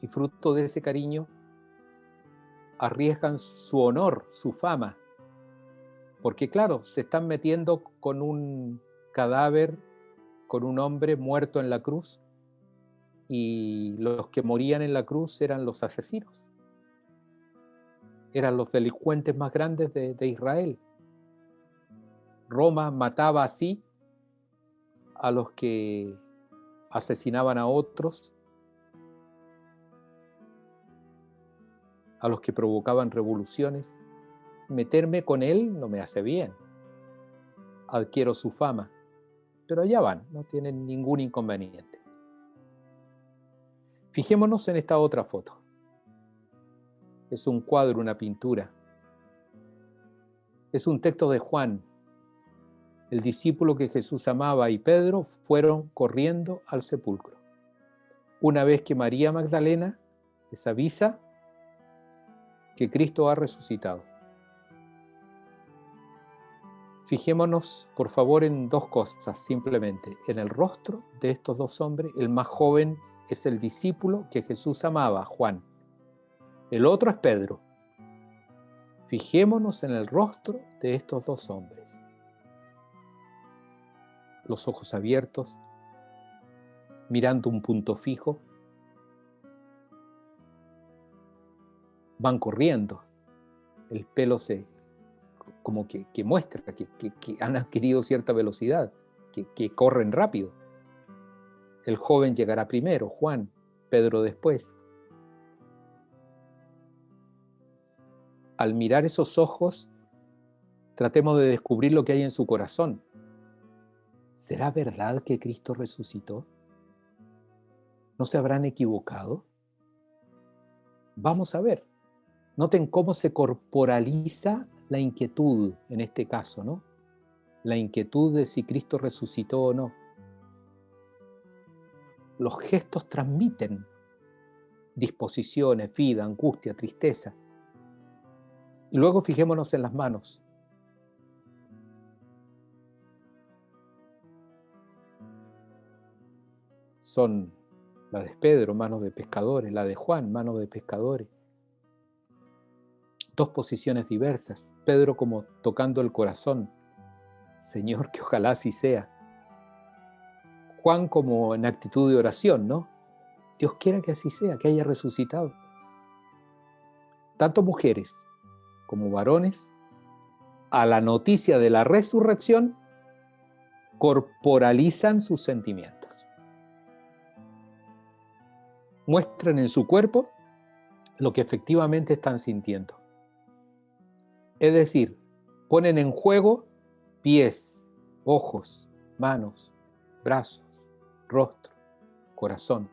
Y fruto de ese cariño arriesgan su honor, su fama, porque claro, se están metiendo con un cadáver, con un hombre muerto en la cruz, y los que morían en la cruz eran los asesinos, eran los delincuentes más grandes de Israel. Roma mataba así a los que asesinaban a otros, a los que provocaban revoluciones. Meterme con él no me hace bien. Adquiero su fama, pero allá van, no tienen ningún inconveniente. Fijémonos en esta otra foto. Es un cuadro, una pintura. Es un texto de Juan. El discípulo que Jesús amaba y Pedro fueron corriendo al sepulcro. Una vez que María Magdalena les avisa que Cristo ha resucitado. Fijémonos, por favor, en dos cosas, simplemente. En el rostro de estos dos hombres, el más joven es el discípulo que Jesús amaba, Juan. El otro es Pedro. Fijémonos en el rostro de estos dos hombres. Los ojos abiertos, mirando un punto fijo. Van corriendo. El pelo como que muestra que han adquirido cierta velocidad, que corren rápido. El joven llegará primero, Juan, Pedro después. Al mirar esos ojos, tratemos de descubrir lo que hay en su corazón. ¿Será verdad que Cristo resucitó? ¿No se habrán equivocado? Vamos a ver. Noten cómo se corporaliza la inquietud en este caso, ¿no? La inquietud de si Cristo resucitó o no. Los gestos transmiten disposiciones, vida, angustia, tristeza. Y luego fijémonos en las manos. Son la de Pedro, manos de pescadores, la de Juan, manos de pescadores. Dos posiciones diversas. Pedro como tocando el corazón. Señor, que ojalá así sea. Juan como en actitud de oración, ¿no? Dios quiera que así sea, que haya resucitado. Tanto mujeres como varones, a la noticia de la resurrección, corporalizan sus sentimientos. Muestran en su cuerpo lo que efectivamente están sintiendo. Es decir, ponen en juego pies, ojos, manos, brazos, rostro, corazón.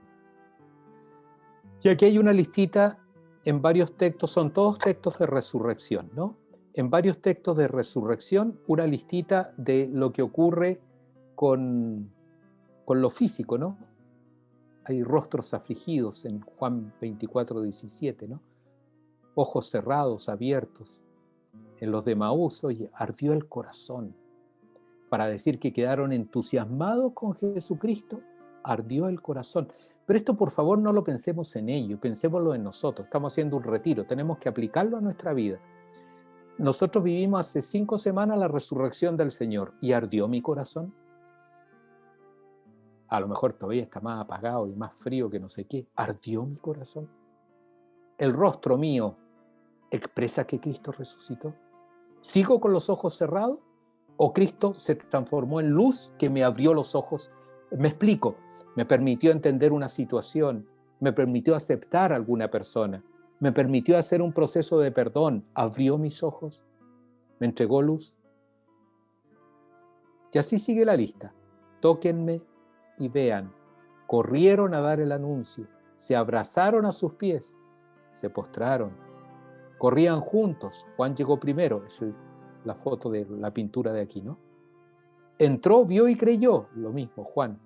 Y aquí hay una listita en varios textos, son todos textos de resurrección, ¿no? En varios textos de resurrección, una listita de lo que ocurre con lo físico, ¿no? Hay rostros afligidos en Juan 24:17, ¿no? Ojos cerrados, abiertos. En los de Maús, oye, ardió el corazón. Para decir que quedaron entusiasmados con Jesucristo, ardió el corazón. Pero esto, por favor, no lo pensemos en ello, pensémoslo en nosotros. Estamos haciendo un retiro, tenemos que aplicarlo a nuestra vida. Nosotros vivimos hace 5 semanas la resurrección del Señor y ardió mi corazón. A lo mejor todavía está más apagado y más frío que no sé qué. Ardió mi corazón. El rostro mío expresa que Cristo resucitó. ¿Sigo con los ojos cerrados? ¿O Cristo se transformó en luz que me abrió los ojos? Me explico. Me permitió entender una situación. Me permitió aceptar a alguna persona. Me permitió hacer un proceso de perdón. Abrió mis ojos. Me entregó luz. Y así sigue la lista. Tóquenme y vean. Corrieron a dar el anuncio. Se abrazaron a sus pies. Se postraron. Corrían juntos. Juan llegó primero. Esa es la foto de la pintura de aquí, ¿no? Entró, vio y creyó. Lo mismo, Juan.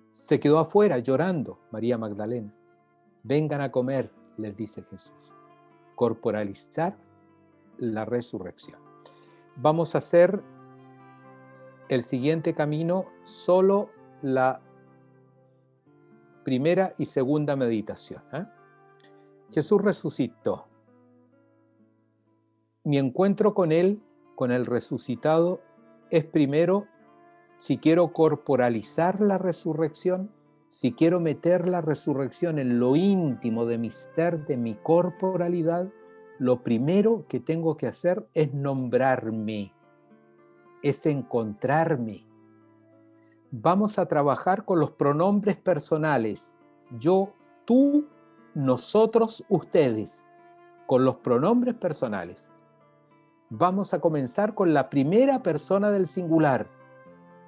Se quedó afuera llorando, María Magdalena. Vengan a comer, les dice Jesús. Corporalizar la resurrección. Vamos a hacer el siguiente camino, solo la primera y segunda meditación. Jesús resucitó. Mi encuentro con Él, con el resucitado, es primero, si quiero corporalizar la resurrección, si quiero meter la resurrección en lo íntimo de mi ser, de mi corporalidad, lo primero que tengo que hacer es nombrarme, es encontrarme. Vamos a trabajar con los pronombres personales. Yo, tú, nosotros, ustedes. Con los pronombres personales. Vamos a comenzar con la primera persona del singular.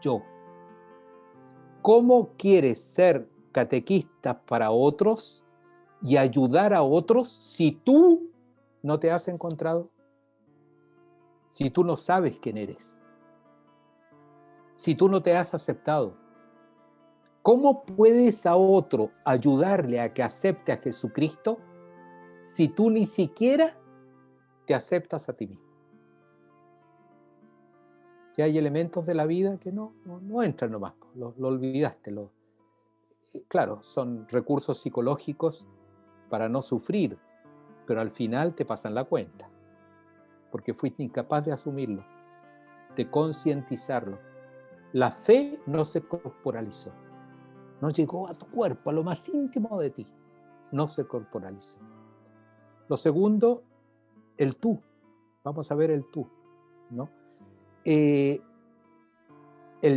Yo. ¿Cómo quieres ser catequista para otros y ayudar a otros si tú no te has encontrado? Si tú no sabes quién eres. Si tú no te has aceptado. ¿Cómo puedes a otro ayudarle a que acepte a Jesucristo si tú ni siquiera te aceptas a ti mismo? que hay elementos de la vida que no entran nomás, lo olvidaste. Claro, son recursos psicológicos para no sufrir, pero al final te pasan la cuenta, porque fuiste incapaz de asumirlo, de concientizarlo. La fe no se corporalizó, no llegó a tu cuerpo, a lo más íntimo de ti, no se corporalizó. Lo segundo, el tú. Vamos a ver el tú, ¿no? El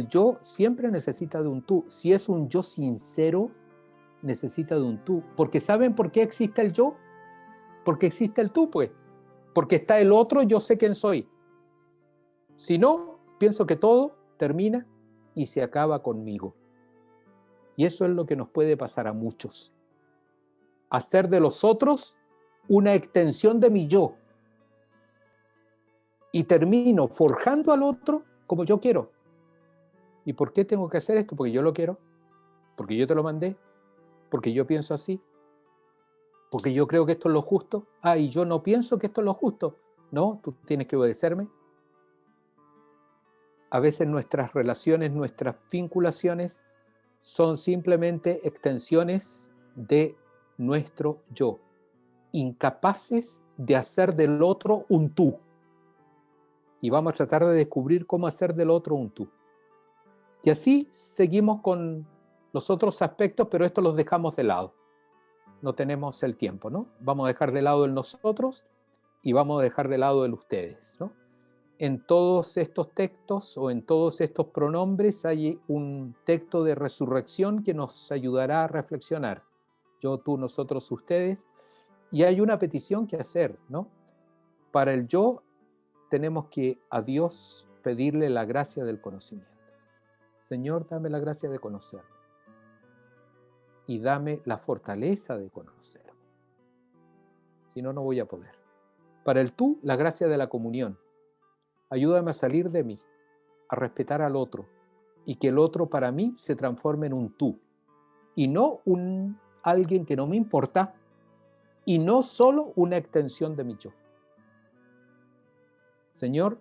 yo siempre necesita de un tú. Si es un yo sincero, necesita de un tú. Porque ¿saben por qué existe el yo? Porque existe el tú, pues. Porque está el otro, yo sé quién soy. Si no, pienso que todo termina y se acaba conmigo. Y eso es lo que nos puede pasar a muchos. Hacer de los otros una extensión de mi yo. Y termino forjando al otro como yo quiero. ¿Y por qué tengo que hacer esto? Porque yo lo quiero. Porque yo te lo mandé. Porque yo pienso así. Porque yo creo que esto es lo justo. Ah, y yo no pienso que esto es lo justo. No, tú tienes que obedecerme. A veces nuestras relaciones, nuestras vinculaciones son simplemente extensiones de nuestro yo. Incapaces de hacer del otro un tú. Y vamos a tratar de descubrir cómo hacer del otro un tú. Y así seguimos con los otros aspectos, pero estos los dejamos de lado. No tenemos el tiempo, ¿no? Vamos a dejar de lado el nosotros y vamos a dejar de lado el ustedes, ¿no? En todos estos textos o en todos estos pronombres hay un texto de resurrección que nos ayudará a reflexionar. Yo, tú, nosotros, ustedes. Y hay una petición que hacer, ¿no? Para el yo tenemos que a Dios pedirle la gracia del conocimiento. Señor, dame la gracia de conocer. Y dame la fortaleza de conocer. Si no, no voy a poder. Para el tú, la gracia de la comunión. Ayúdame a salir de mí, a respetar al otro, y que el otro para mí se transforme en un tú, y no un alguien que no me importa, y no solo una extensión de mi yo. Señor,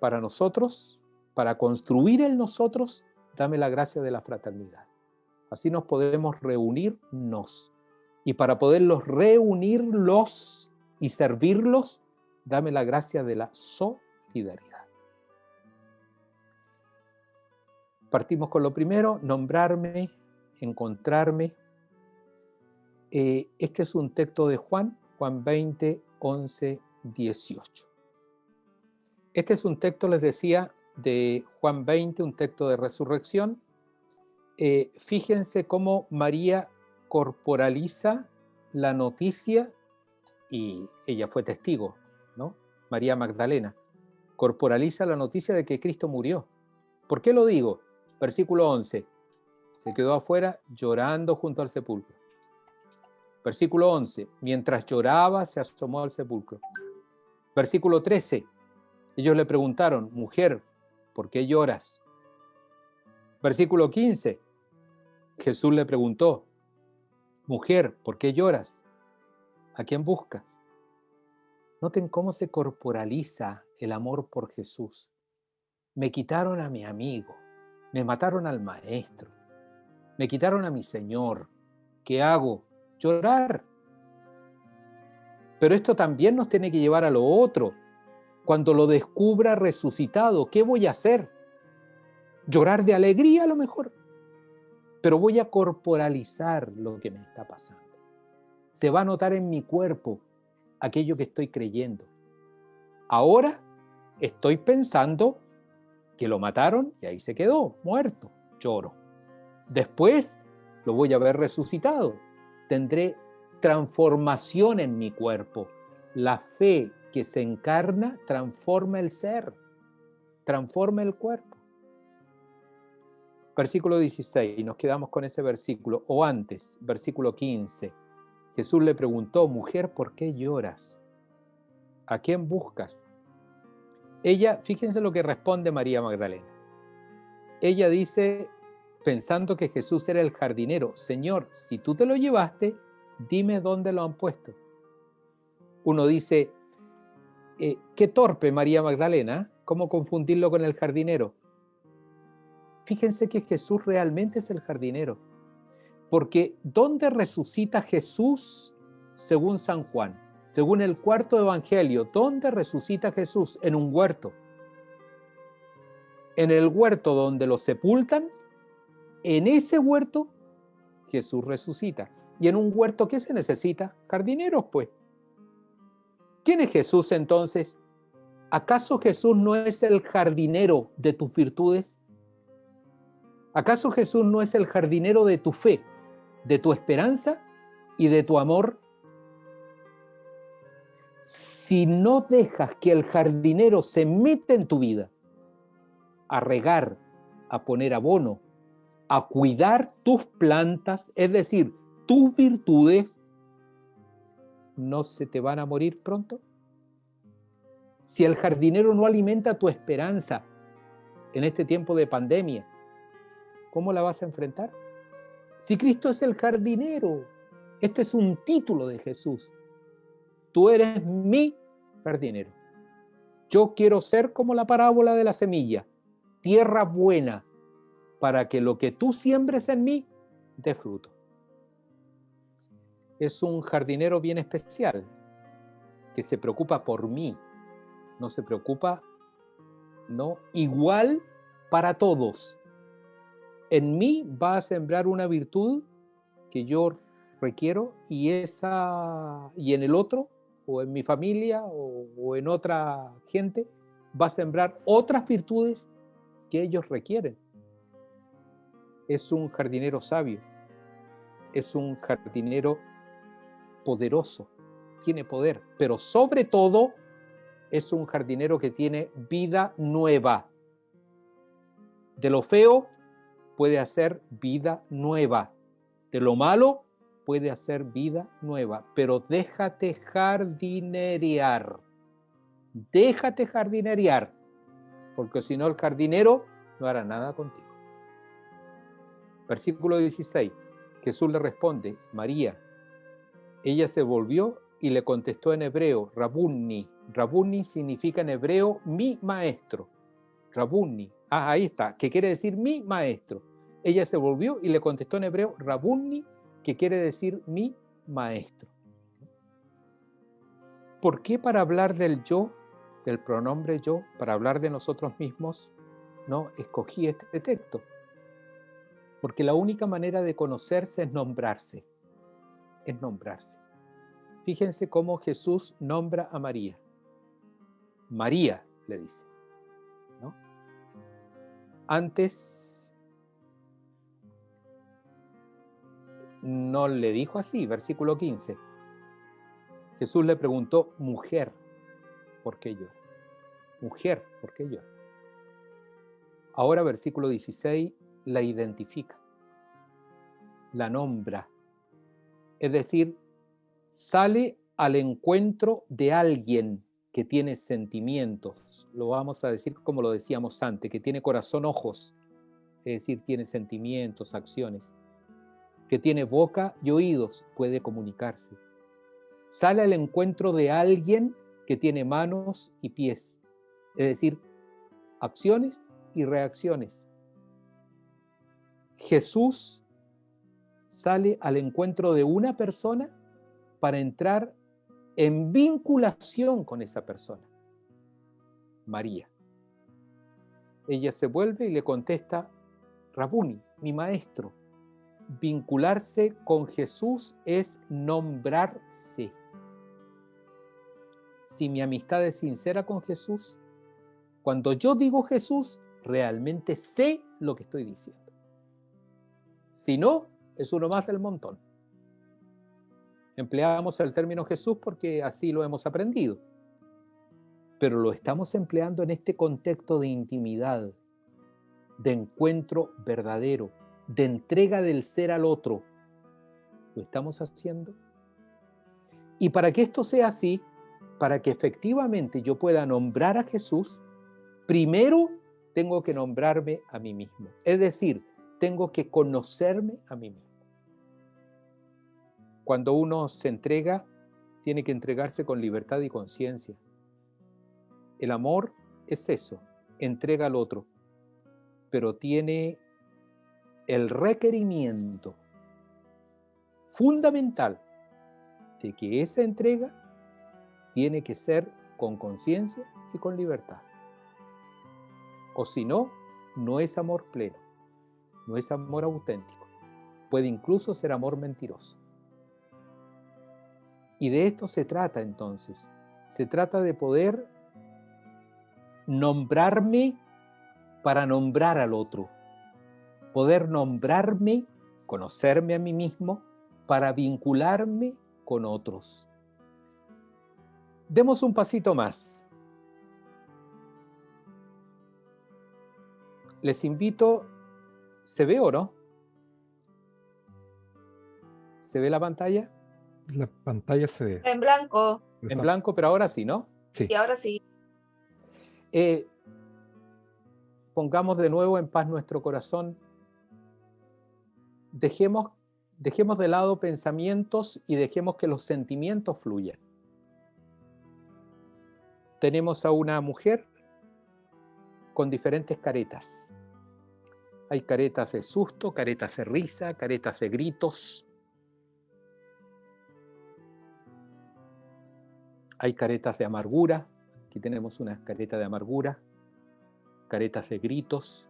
para nosotros, para construir el nosotros, dame la gracia de la fraternidad. Así nos podemos reunirnos. Y para poderlos reunirlos y servirlos, dame la gracia de la solidaridad. Partimos con lo primero, nombrarme, encontrarme. Este es un texto de Juan 20, 11, 18. Este es un texto, les decía, de Juan 20, un texto de resurrección. Fíjense cómo María corporaliza la noticia, y ella fue testigo, ¿no? María Magdalena corporaliza la noticia de que Cristo murió. ¿Por qué lo digo? Versículo 11. Se quedó afuera llorando junto al sepulcro. Versículo 11. Mientras lloraba, se asomó al sepulcro. Versículo 13. Ellos le preguntaron, mujer, ¿por qué lloras? Versículo 15. Jesús le preguntó, mujer, ¿por qué lloras? ¿A quién buscas? Noten cómo se corporaliza el amor por Jesús. Me quitaron a mi amigo, me mataron al maestro, me quitaron a mi Señor. ¿Qué hago? Llorar. Pero esto también nos tiene que llevar a lo otro. Cuando lo descubra resucitado, ¿qué voy a hacer? Llorar de alegría a lo mejor, pero voy a corporalizar lo que me está pasando. Se va a notar en mi cuerpo aquello que estoy creyendo. Ahora estoy pensando que lo mataron y ahí se quedó, muerto, lloro. Después lo voy a ver resucitado. Tendré transformación en mi cuerpo. La fe que se encarna transforma el ser, transforma el cuerpo. Versículo 16, nos quedamos con ese versículo, o antes, versículo 15. Jesús le preguntó, mujer, ¿por qué lloras? ¿A quién buscas? Ella, fíjense lo que responde María Magdalena. Ella dice, pensando que Jesús era el jardinero, Señor, si tú te lo llevaste, dime dónde lo han puesto. Uno dice, qué torpe María Magdalena, ¿Cómo confundirlo con el jardinero? Fíjense que Jesús realmente es el jardinero. Porque ¿dónde resucita Jesús según San Juan? Según el cuarto evangelio, ¿dónde resucita Jesús? En un huerto. En el huerto donde lo sepultan, en ese huerto Jesús resucita. Y en un huerto, ¿qué se necesita? Jardineros, pues. ¿Quién es Jesús entonces? ¿Acaso Jesús no es el jardinero de tus virtudes? ¿Acaso Jesús no es el jardinero de tu fe, de tu esperanza y de tu amor? Si no dejas que el jardinero se meta en tu vida, a regar, a poner abono, a cuidar tus plantas, es decir, tus virtudes, ¿no se te van a morir pronto? Si el jardinero no alimenta tu esperanza en este tiempo de pandemia, ¿cómo la vas a enfrentar? Si Cristo es el jardinero, este es un título de Jesús. Tú eres mi jardinero. Yo quiero ser como la parábola de la semilla, tierra buena, para que lo que tú siembres en mí dé fruto. Es un jardinero bien especial, que se preocupa por mí, no se preocupa, no, igual para todos. En mí va a sembrar una virtud que yo requiero y en el otro, o en mi familia, o en otra gente, va a sembrar otras virtudes que ellos requieren. Es un jardinero sabio, es un jardinero poderoso, tiene poder, pero sobre todo es un jardinero que tiene vida nueva. De lo feo puede hacer vida nueva, de lo malo puede hacer vida nueva, pero déjate jardinerear, porque si no el jardinero no hará nada contigo. Versículo 16, Jesús le responde, María. Ella se volvió y le contestó en hebreo, Rabunni. Rabunni significa en hebreo mi maestro. Rabunni. Ahí está, que quiere decir mi maestro. Ella se volvió y le contestó en hebreo, Rabunni, que quiere decir mi maestro. ¿Por qué para hablar del yo, del pronombre yo, para hablar de nosotros mismos, no escogí este texto? Porque la única manera de conocerse es nombrarse. Es nombrarse. Fíjense cómo Jesús nombra a María. María, le dice, ¿no? Antes no le dijo así, versículo 15. Jesús le preguntó, mujer, ¿por qué llora? Mujer, ¿por qué llora? Ahora, versículo 16, la identifica, la nombra. Es decir, sale al encuentro de alguien que tiene sentimientos, lo vamos a decir como lo decíamos antes, que tiene corazón, ojos, es decir, tiene sentimientos, acciones, que tiene boca y oídos, puede comunicarse. Sale al encuentro de alguien que tiene manos y pies, es decir, acciones y reacciones. Jesús sale al encuentro de una persona para entrar en vinculación con esa persona. María. Ella se vuelve y le contesta, Rabuni, mi maestro. Vincularse con Jesús es nombrarse. Si mi amistad es sincera con Jesús, cuando yo digo Jesús, realmente sé lo que estoy diciendo. Si no, es uno más del montón. Empleamos el término Jesús porque así lo hemos aprendido, pero lo estamos empleando en este contexto de intimidad, de encuentro verdadero, de entrega del ser al otro. ¿Lo estamos haciendo? Y para que esto sea así, para que efectivamente yo pueda nombrar a Jesús, primero tengo que nombrarme a mí mismo. Es decir, tengo que conocerme a mí mismo. Cuando uno se entrega, tiene que entregarse con libertad y conciencia. El amor es eso, entrega al otro, pero tiene el requerimiento fundamental de que esa entrega tiene que ser con conciencia y con libertad. O si no, no es amor pleno, no es amor auténtico. Puede incluso ser amor mentiroso. Y de esto se trata entonces. Se trata de poder nombrarme para nombrar al otro. Poder nombrarme, conocerme a mí mismo, para vincularme con otros. Demos un pasito más. Les invito, ¿se ve o no? ¿Se ve la pantalla? La pantalla se ve. En blanco. En blanco, pero ahora sí, ¿no? Sí. Y ahora sí. Pongamos de nuevo en paz nuestro corazón. Dejemos de lado pensamientos y dejemos que los sentimientos fluyan. Tenemos a una mujer con diferentes caretas. Hay caretas de susto, caretas de risa, caretas de gritos. Hay caretas de amargura. Aquí tenemos una careta de amargura, caretas de gritos,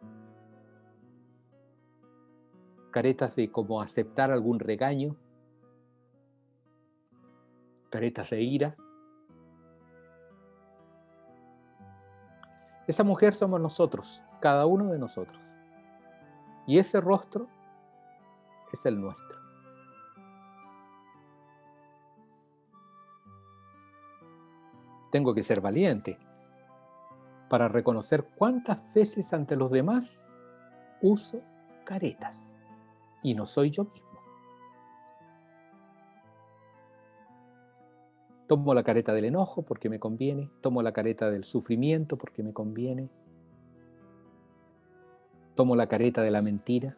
caretas de como aceptar algún regaño, caretas de ira. Esa mujer somos nosotros, cada uno de nosotros. Y ese rostro es el nuestro. Tengo que ser valiente para reconocer cuántas veces ante los demás uso caretas y no soy yo mismo. Tomo la careta del enojo porque me conviene, tomo la careta del sufrimiento porque me conviene, tomo la careta de la mentira.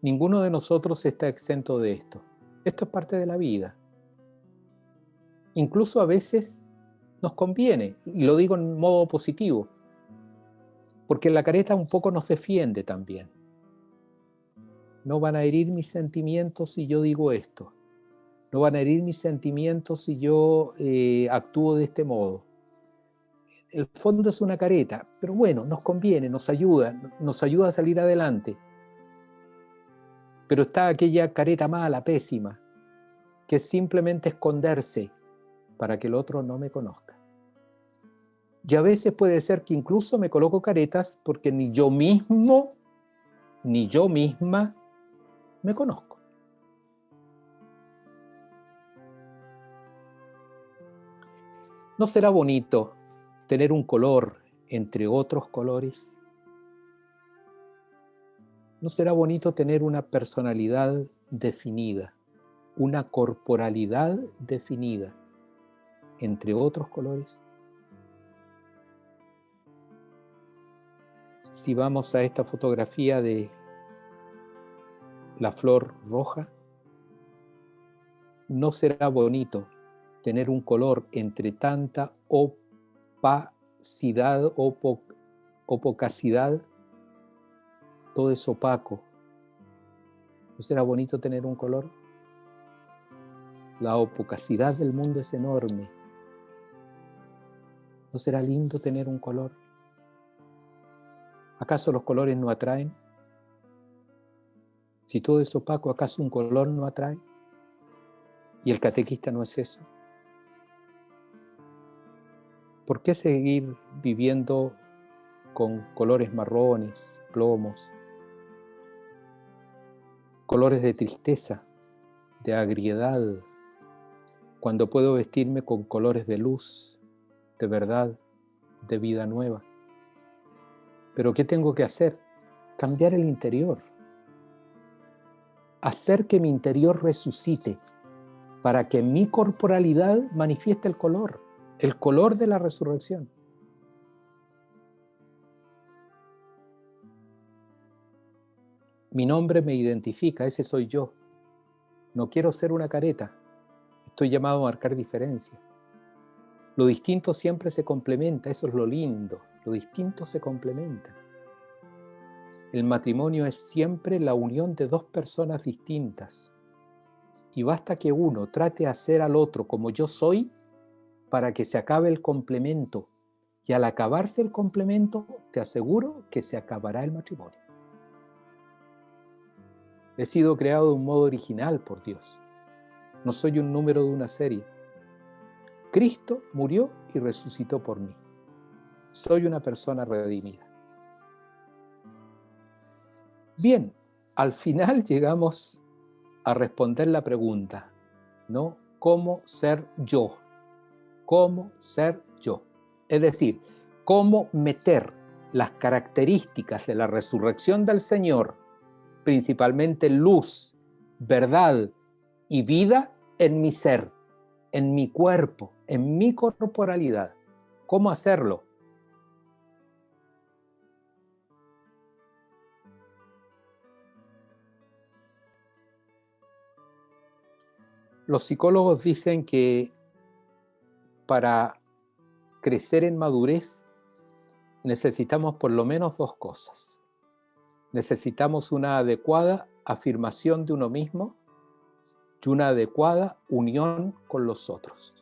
Ninguno de nosotros está exento de esto. Esto es parte de la vida. Incluso a veces nos conviene, y lo digo en modo positivo, porque la careta un poco nos defiende también. No van a herir mis sentimientos si yo digo esto. No van a herir mis sentimientos si yo actúo de este modo. El fondo es una careta, pero bueno, nos conviene, nos ayuda a salir adelante. Pero está aquella careta mala, pésima, que es simplemente esconderse para que el otro no me conozca. Y a veces puede ser que incluso me coloco caretas porque ni yo mismo, ni yo misma me conozco. ¿No será bonito tener un color entre otros colores? ¿No será bonito tener una personalidad definida, una corporalidad definida entre otros colores? Si vamos a esta fotografía de la flor roja, ¿no será bonito tener un color entre tanta opacidad, opacidad? Todo es opaco. ¿No será bonito tener un color? La opacidad del mundo es enorme. ¿No será lindo tener un color? ¿Acaso los colores no atraen? Si todo es opaco, ¿acaso un color no atrae? ¿Y el catequista no es eso? ¿Por qué seguir viviendo con colores marrones, plomos, colores de tristeza, de agriedad, cuando puedo vestirme con colores de luz, de verdad, de vida nueva? ¿Pero qué tengo que hacer? Cambiar el interior. Hacer que mi interior resucite para que mi corporalidad manifieste el color de la resurrección. Mi nombre me identifica, ese soy yo. No quiero ser una careta. Estoy llamado a marcar diferencia. Lo distinto siempre se complementa, eso es lo lindo. Lo distinto se complementa. El matrimonio es siempre la unión de dos personas distintas. Y basta que uno trate de hacer al otro como yo soy para que se acabe el complemento. Y al acabarse el complemento, te aseguro que se acabará el matrimonio. He sido creado de un modo original por Dios. No soy un número de una serie. Cristo murió y resucitó por mí. Soy una persona redimida. Bien, al final llegamos a responder la pregunta, ¿no? ¿Cómo ser yo? ¿Cómo ser yo? Es decir, ¿cómo meter las características de la resurrección del Señor, principalmente luz, verdad y vida, en mi ser, en mi cuerpo, en mi corporalidad? ¿Cómo hacerlo? Los psicólogos dicen que para crecer en madurez necesitamos por lo menos dos cosas. Necesitamos una adecuada afirmación de uno mismo y una adecuada unión con los otros.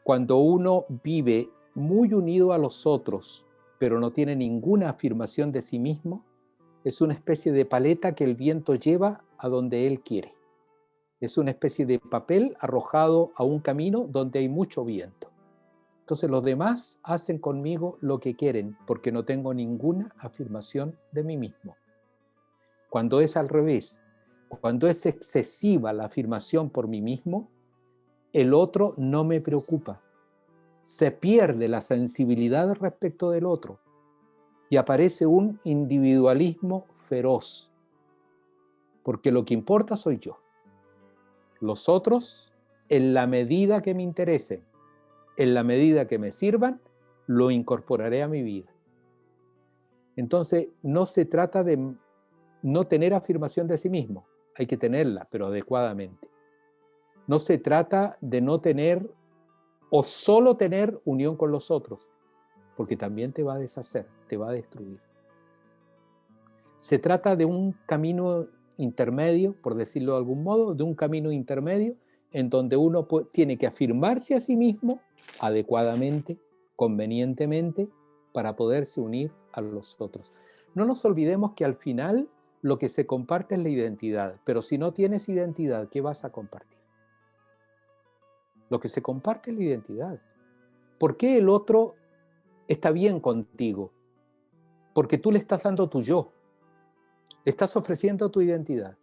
Cuando uno vive muy unido a los otros, pero no tiene ninguna afirmación de sí mismo, es una especie de paleta que el viento lleva a donde él quiere. Es una especie de papel arrojado a un camino donde hay mucho viento. Entonces los demás hacen conmigo lo que quieren porque no tengo ninguna afirmación de mí mismo. Cuando es al revés, cuando es excesiva la afirmación por mí mismo, el otro no me preocupa. Se pierde la sensibilidad respecto del otro y aparece un individualismo feroz, porque lo que importa soy yo. Los otros, en la medida que me interesen, en la medida que me sirvan, lo incorporaré a mi vida. Entonces, no se trata de no tener afirmación de sí mismo, hay que tenerla, pero adecuadamente. No se trata de no tener o solo tener unión con los otros, porque también te va a deshacer, te va a destruir. Se trata de un camino intermedio, por decirlo de algún modo, de un camino intermedio en donde uno tiene que afirmarse a sí mismo adecuadamente, convenientemente, para poderse unir a los otros. No nos olvidemos que al final lo que se comparte es la identidad, pero si no tienes identidad, ¿qué vas a compartir? Lo que se comparte es la identidad. ¿Por qué el otro está bien contigo? Porque tú le estás dando tu yo. Le estás ofreciendo tu identidad,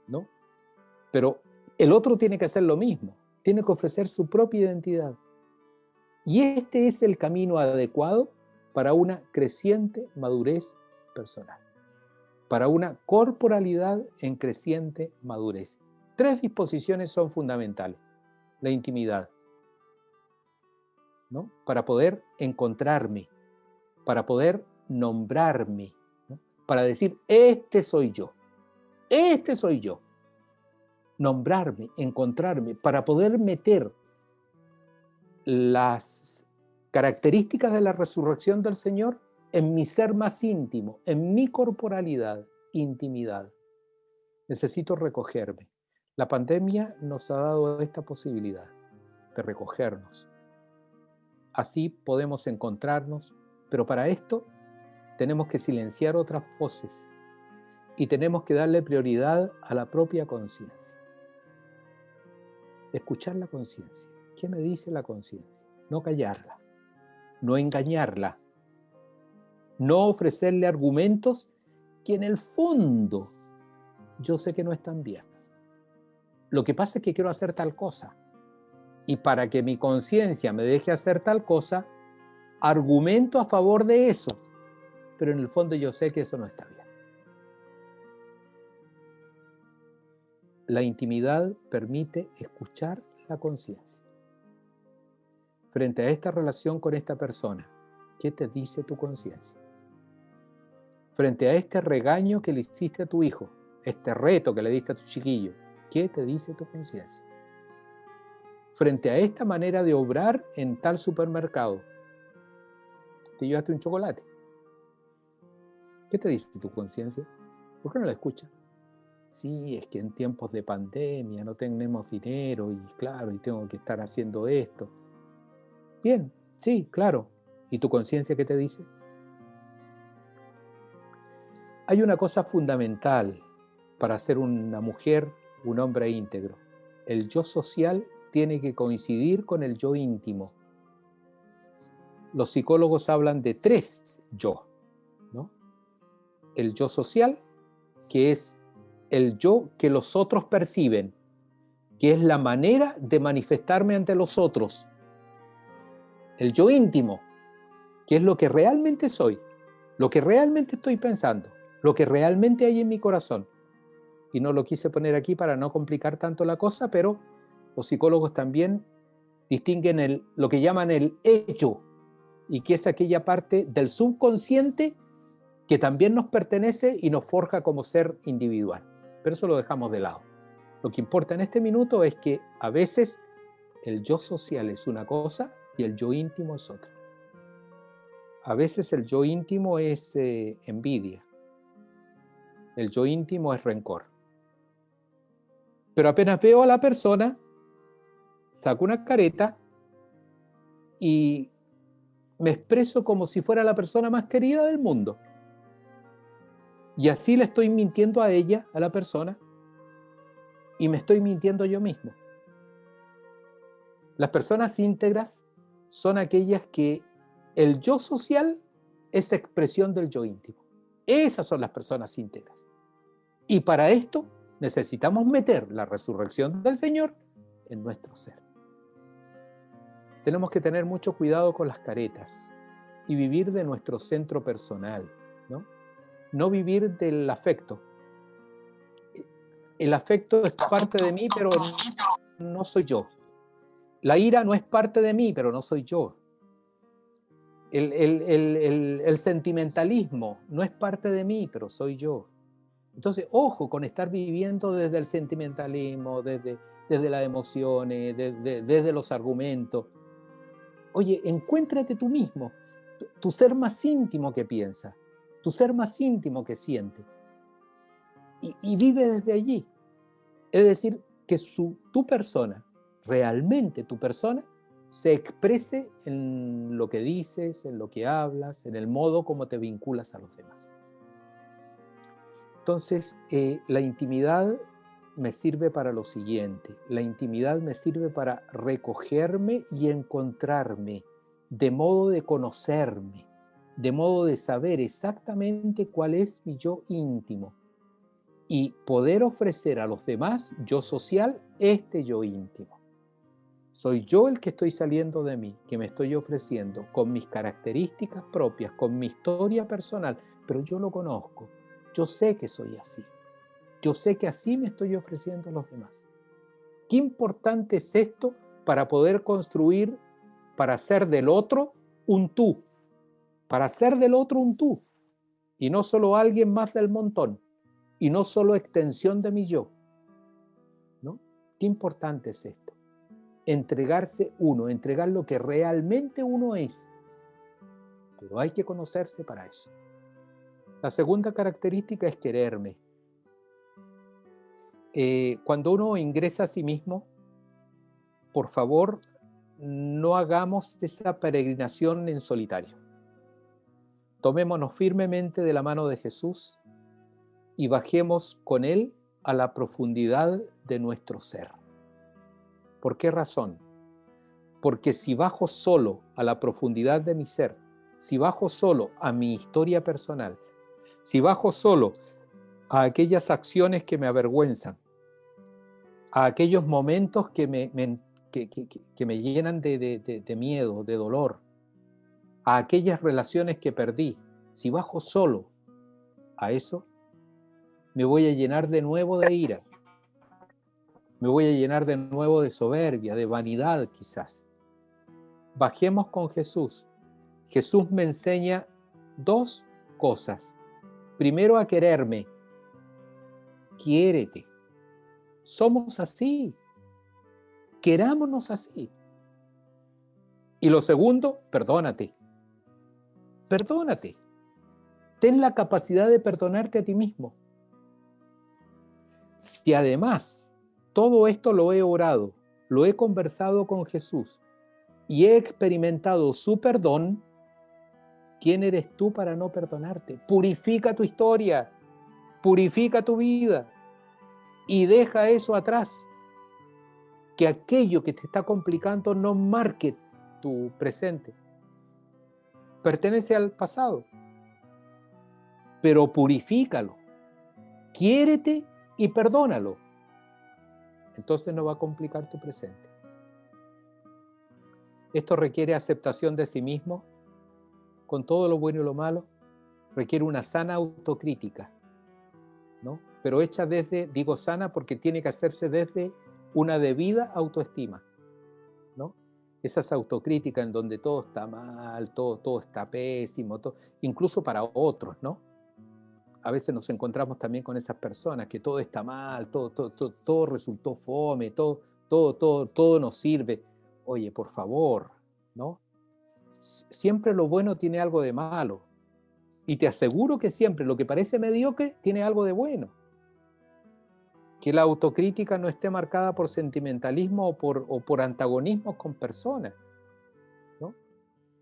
¿no? Pero el otro tiene que hacer lo mismo, tiene que ofrecer su propia identidad. Y este es el camino adecuado para una creciente madurez personal, para una corporalidad en creciente madurez. 3 disposiciones son fundamentales. La intimidad, ¿no? Para poder encontrarme, para poder nombrarme, ¿no? Para decir, este soy yo, este soy yo. Nombrarme, encontrarme, para poder meter las características de la resurrección del Señor en mi ser más íntimo, en mi corporalidad, intimidad. Necesito recogerme. La pandemia nos ha dado esta posibilidad de recogernos. Así podemos encontrarnos, pero para esto tenemos que silenciar otras voces y tenemos que darle prioridad a la propia conciencia. Escuchar la conciencia. ¿Qué me dice la conciencia? No callarla, no engañarla, no ofrecerle argumentos que en el fondo yo sé que no están bien. Lo que pasa es que quiero hacer tal cosa y para que mi conciencia me deje hacer tal cosa, argumento a favor de eso, pero en el fondo yo sé que eso no está bien. La intimidad permite escuchar la conciencia. Frente a esta relación con esta persona, ¿qué te dice tu conciencia? Frente a este regaño que le hiciste a tu hijo, este reto que le diste a tu chiquillo, ¿qué te dice tu conciencia? Frente a esta manera de obrar en tal supermercado, te llevaste un chocolate. ¿Qué te dice tu conciencia? ¿Por qué no la escuchas? Sí, es que en tiempos de pandemia no tenemos dinero y claro, y tengo que estar haciendo esto. Bien, sí, claro. ¿Y tu conciencia qué te dice? Hay una cosa fundamental para ser una mujer, un hombre íntegro. El yo social tiene que coincidir con el yo íntimo. Los psicólogos hablan de 3 yo, ¿no? El yo social, que es el yo que los otros perciben, que es la manera de manifestarme ante los otros. El yo íntimo, que es lo que realmente soy, lo que realmente estoy pensando, lo que realmente hay en mi corazón. Y no lo quise poner aquí para no complicar tanto la cosa, pero los psicólogos también distinguen lo que llaman el hecho, y que es aquella parte del subconsciente que también nos pertenece y nos forja como ser individual. Pero eso lo dejamos de lado. Lo que importa en este minuto es que a veces el yo social es una cosa y el yo íntimo es otra. A veces el yo íntimo es envidia. El yo íntimo es rencor. Pero apenas veo a la persona, saco una careta y me expreso como si fuera la persona más querida del mundo. Y así le estoy mintiendo a ella, a la persona, y me estoy mintiendo yo mismo. Las personas íntegras son aquellas que el yo social es expresión del yo íntimo. Esas son las personas íntegras. Y para esto necesitamos meter la resurrección del Señor en nuestro ser. Tenemos que tener mucho cuidado con las caretas y vivir de nuestro centro personal, ¿no? No vivir del afecto. El afecto es parte de mí, pero no soy yo. La ira no es parte de mí, pero no soy yo. El sentimentalismo no es parte de mí, pero soy yo. Entonces, ojo con estar viviendo desde el sentimentalismo, desde las emociones, desde los argumentos. Oye, encuéntrate tú mismo, tu ser más íntimo que piensa, tu ser más íntimo que siente. Y vive desde allí. Es decir, que tu persona, realmente tu persona, se exprese en lo que dices, en lo que hablas, en el modo como te vinculas a los demás. Entonces, la intimidad me sirve para lo siguiente. La intimidad me sirve para recogerme y encontrarme, de modo de conocerme, de modo de saber exactamente cuál es mi yo íntimo y poder ofrecer a los demás, yo social, este yo íntimo. Soy yo el que estoy saliendo de mí, que me estoy ofreciendo con mis características propias, con mi historia personal, pero yo lo conozco. Yo sé que soy así. Yo sé que así me estoy ofreciendo a los demás. Qué importante es esto para poder construir, para hacer del otro un tú. Para hacer del otro un tú. Y no solo alguien más del montón. Y no solo extensión de mi yo. ¿No? Qué importante es esto. Entregarse uno, entregar lo que realmente uno es. Pero hay que conocerse para eso. La segunda característica es quererme. Cuando uno ingresa a sí mismo, por favor, no hagamos esa peregrinación en solitario. Tomémonos firmemente de la mano de Jesús y bajemos con Él a la profundidad de nuestro ser. ¿Por qué razón? Porque si bajo solo a la profundidad de mi ser, si bajo solo a mi historia personal, si bajo solo a aquellas acciones que me avergüenzan, a aquellos momentos que me llenan de miedo, de dolor, a aquellas relaciones que perdí, si bajo solo a eso, me voy a llenar de nuevo de ira, me voy a llenar de nuevo de soberbia, de vanidad quizás. Bajemos con Jesús. Jesús me enseña 2 cosas. Primero, a quererme. quiérete. Somos así. Querámonos así. Y lo segundo, perdónate. Perdónate. Ten la capacidad de perdonarte a ti mismo. Si además todo esto lo he orado, lo he conversado con Jesús y he experimentado su perdón, ¿quién eres tú para no perdonarte? Purifica tu historia, purifica tu vida y deja eso atrás. Que aquello que te está complicando no marque tu presente. Pertenece al pasado, pero purifícalo, quiérete y perdónalo. Entonces no va a complicar tu presente. Esto requiere aceptación de sí mismo, con todo lo bueno y lo malo, requiere una sana autocrítica, ¿no? Pero hecha desde, digo sana porque tiene que hacerse desde una debida autoestima, ¿no? Esas autocríticas en donde todo está mal, todo está pésimo, incluso para otros, ¿no? A veces nos encontramos también con esas personas que todo está mal, todo resultó fome, todo nos sirve. Oye, por favor, ¿no? Siempre lo bueno tiene algo de malo. Y te aseguro que siempre lo que parece mediocre tiene algo de bueno. Que la autocrítica no esté marcada por sentimentalismo o por antagonismos con personas, ¿no?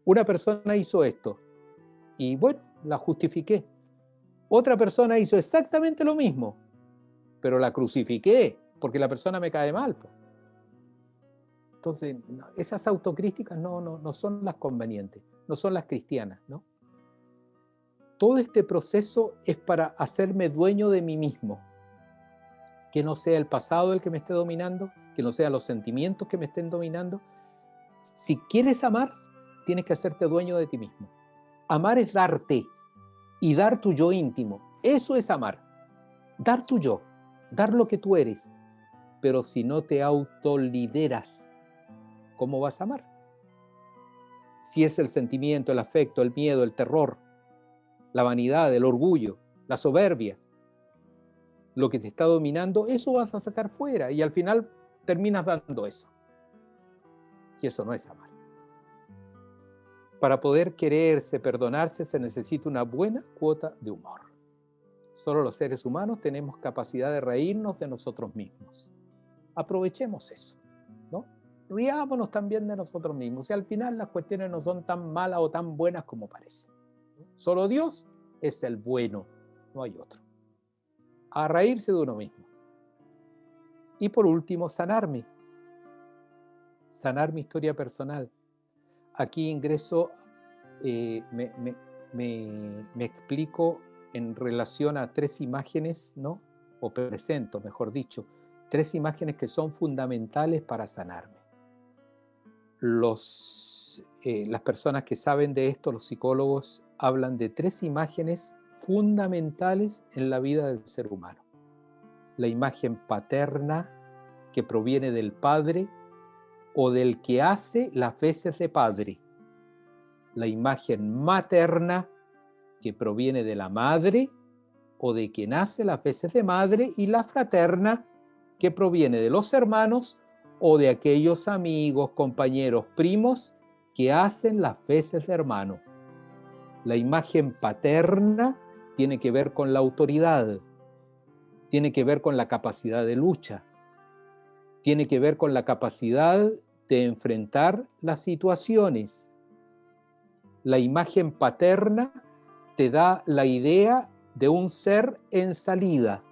Una persona hizo esto y bueno, la justifiqué. Otra persona hizo exactamente lo mismo, pero la crucifiqué porque la persona me cae mal. Entonces, esas autocríticas no son las convenientes, no son las cristianas, ¿no? Todo este proceso es para hacerme dueño de mí mismo. Que no sea el pasado el que me esté dominando, que no sean los sentimientos que me estén dominando. Si quieres amar, tienes que hacerte dueño de ti mismo. Amar es darte y dar tu yo íntimo. Eso es amar. Dar tu yo, dar lo que tú eres. Pero si no te autolideras, ¿cómo vas a amar? Si es el sentimiento, el afecto, el miedo, el terror, la vanidad, el orgullo, la soberbia, lo que te está dominando, eso vas a sacar fuera y al final terminas dando eso. Y eso no es amar. Para poder quererse, perdonarse, se necesita una buena cuota de humor. Solo los seres humanos tenemos capacidad de reírnos de nosotros mismos. Aprovechemos eso, ¿no? Riámonos también de nosotros mismos. Y al final las cuestiones no son tan malas o tan buenas como parecen. Solo Dios es el bueno, no hay otro. A reírse de uno mismo. Y por último, sanarme. Sanar mi historia personal. Aquí ingreso, me explico en relación a tres imágenes, ¿no? O presento, mejor dicho, tres imágenes que son fundamentales para sanarme. Las personas que saben de esto, los psicólogos, hablan de tres imágenes fundamentales en la vida del ser humano. La imagen paterna, que proviene del padre o del que hace las veces de padre. La imagen materna, que proviene de la madre o de quien hace las veces de madre, y la fraterna, que proviene de los hermanos o de aquellos amigos, compañeros, primos que hacen las veces de hermano. La imagen paterna tiene que ver con la autoridad, tiene que ver con la capacidad de lucha, tiene que ver con la capacidad de enfrentar las situaciones. La imagen paterna te da la idea de un ser en salida.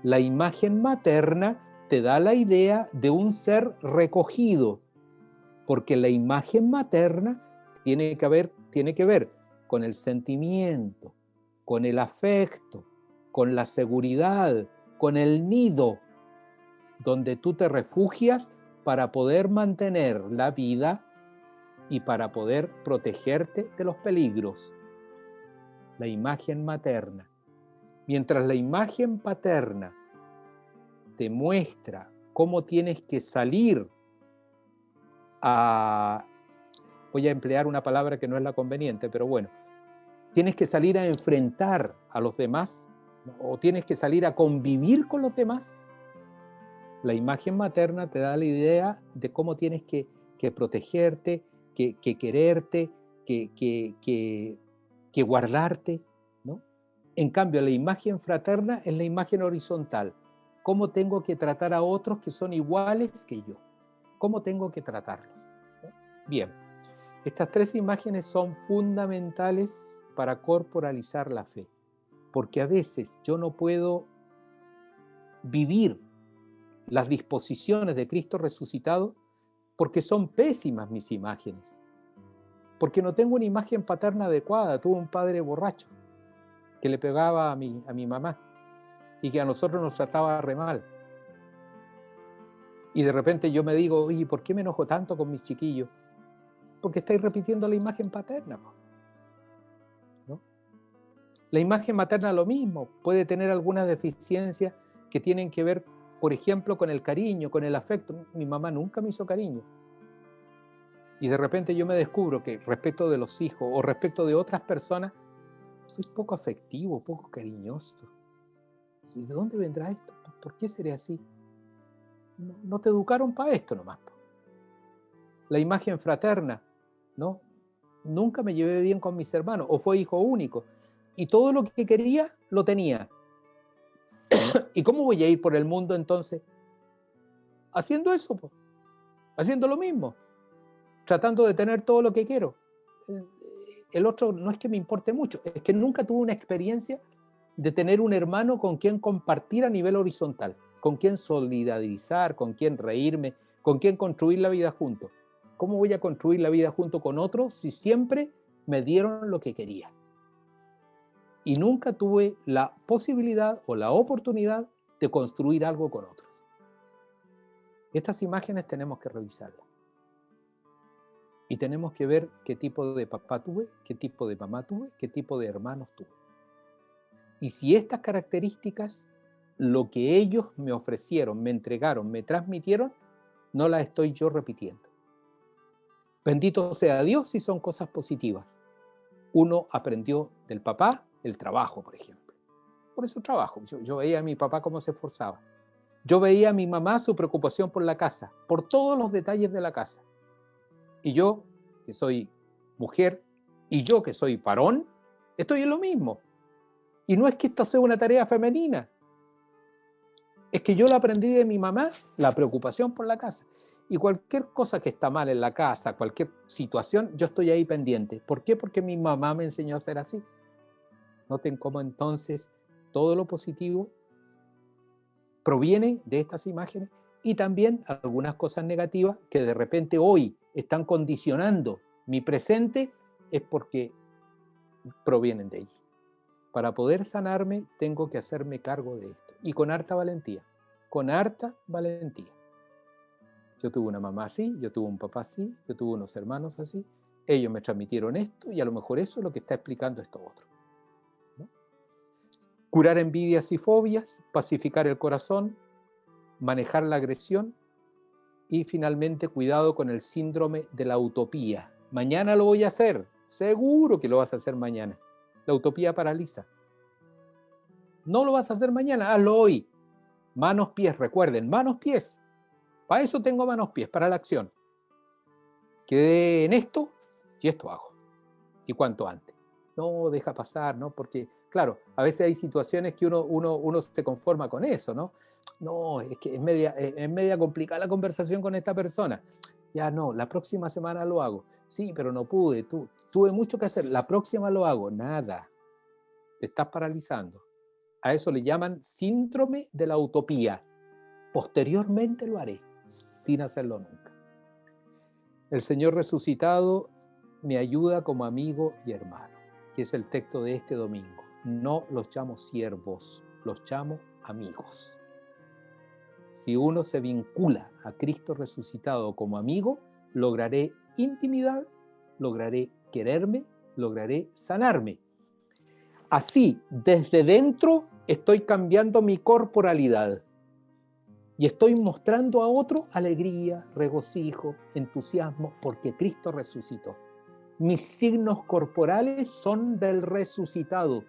La imagen materna te da la idea de un ser recogido, porque la imagen materna tiene que ver con el sentimiento, con el afecto, con la seguridad, con el nido, donde tú te refugias para poder mantener la vida y para poder protegerte de los peligros. La imagen materna. Mientras la imagen paterna te muestra cómo tienes que salir a... Voy a emplear una palabra que no es la conveniente, pero bueno, tienes que salir a enfrentar a los demás, ¿no? O tienes que salir a convivir con los demás. La imagen materna te da la idea de cómo tienes que protegerte, que quererte, que guardarte, ¿no? En cambio, la imagen fraterna es la imagen horizontal. ¿Cómo tengo que tratar a otros que son iguales que yo? ¿Cómo tengo que tratarlos? ¿No? Bien, estas tres imágenes son fundamentales para corporalizar la fe, porque a veces yo no puedo vivir las disposiciones de Cristo resucitado porque son pésimas mis imágenes, porque no tengo una imagen paterna adecuada. Tuve un padre borracho que le pegaba a mi mamá y que a nosotros nos trataba re mal. Y de repente yo me digo, oye, ¿por qué me enojo tanto con mis chiquillos? Porque estáis repitiendo la imagen paterna, ¿no? La imagen materna lo mismo, puede tener algunas deficiencias que tienen que ver, por ejemplo, con el cariño, con el afecto. Mi mamá nunca me hizo cariño. Y de repente yo me descubro que respecto de los hijos o respecto de otras personas, soy poco afectivo, poco cariñoso. ¿Y de dónde vendrá esto? ¿Por qué seré así? No te educaron para esto nomás. La imagen fraterna, ¿no? Nunca me llevé bien con mis hermanos, o fue hijo único. Y todo lo que quería, lo tenía. ¿Y cómo voy a ir por el mundo entonces? Haciendo eso, pues. Haciendo lo mismo. Tratando de tener todo lo que quiero. El otro no es que me importe mucho, es que nunca tuve una experiencia de tener un hermano con quien compartir a nivel horizontal, con quien solidarizar, con quien reírme, con quien construir la vida juntos. ¿Cómo voy a construir la vida junto con otros si siempre me dieron lo que quería? Y nunca tuve la posibilidad o la oportunidad de construir algo con otros. Estas imágenes tenemos que revisarlas. Y tenemos que ver qué tipo de papá tuve, qué tipo de mamá tuve, qué tipo de hermanos tuve. Y si estas características, lo que ellos me ofrecieron, me entregaron, me transmitieron, no las estoy yo repitiendo. Bendito sea Dios si son cosas positivas. Uno aprendió del papá el trabajo, por ejemplo. Por eso trabajo. Yo veía a mi papá cómo se esforzaba. Yo veía a mi mamá su preocupación por la casa, por todos los detalles de la casa. Y yo, que soy mujer, y yo, que soy varón, estoy en lo mismo. Y no es que esto sea una tarea femenina. Es que yo la aprendí de mi mamá, la preocupación por la casa. Y cualquier cosa que está mal en la casa, cualquier situación, yo estoy ahí pendiente. ¿Por qué? Porque mi mamá me enseñó a ser así. Noten cómo entonces todo lo positivo proviene de estas imágenes y también algunas cosas negativas que de repente hoy están condicionando mi presente es porque provienen de allí. Para poder sanarme tengo que hacerme cargo de esto y con harta valentía, con harta valentía. Yo tuve una mamá así, yo tuve un papá así, yo tuve unos hermanos así, ellos me transmitieron esto y a lo mejor eso es lo que está explicando esto otro, ¿no? Curar envidias y fobias, pacificar el corazón, manejar la agresión y finalmente cuidado con el síndrome de la utopía. Mañana lo voy a hacer, seguro que lo vas a hacer mañana. La utopía paraliza. No lo vas a hacer mañana, hazlo hoy. Manos, pies, recuerden, manos, pies. Para eso tengo manos, pies, para la acción. Quedé en esto y esto hago. Y cuanto antes. No, deja pasar, ¿no? Porque, claro, a veces hay situaciones que uno se conforma con eso, ¿no? No, es que es media complicada la conversación con esta persona. Ya no, la próxima semana lo hago. Sí, pero no pude, tuve mucho que hacer. La próxima lo hago. Nada. Te estás paralizando. A eso le llaman síndrome de la utopía. Posteriormente lo haré, sin hacerlo nunca. El Señor resucitado me ayuda como amigo y hermano, que es el texto de este domingo. No los llamo siervos, los llamo amigos. Si uno se vincula a Cristo resucitado como amigo, lograré intimidad, lograré quererme, lograré sanarme. Así, desde dentro, estoy cambiando mi corporalidad y estoy mostrando a otro alegría, regocijo, entusiasmo, porque Cristo resucitó. Mis signos corporales son del resucitado.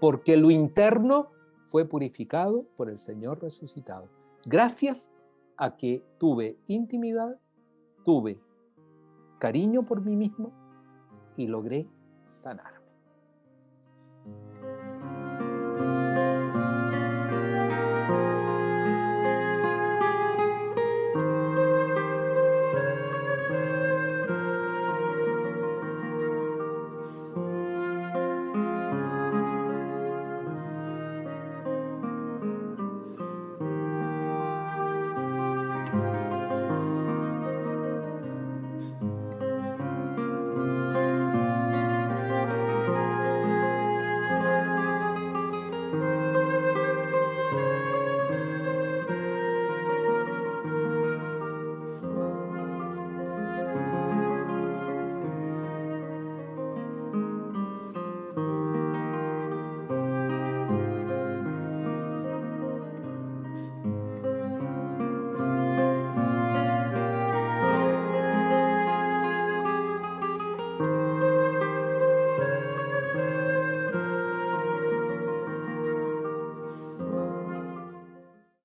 porque lo interno fue purificado por el Señor resucitado. Gracias a que tuve intimidad, tuve cariño por mí mismo y logré sanarme.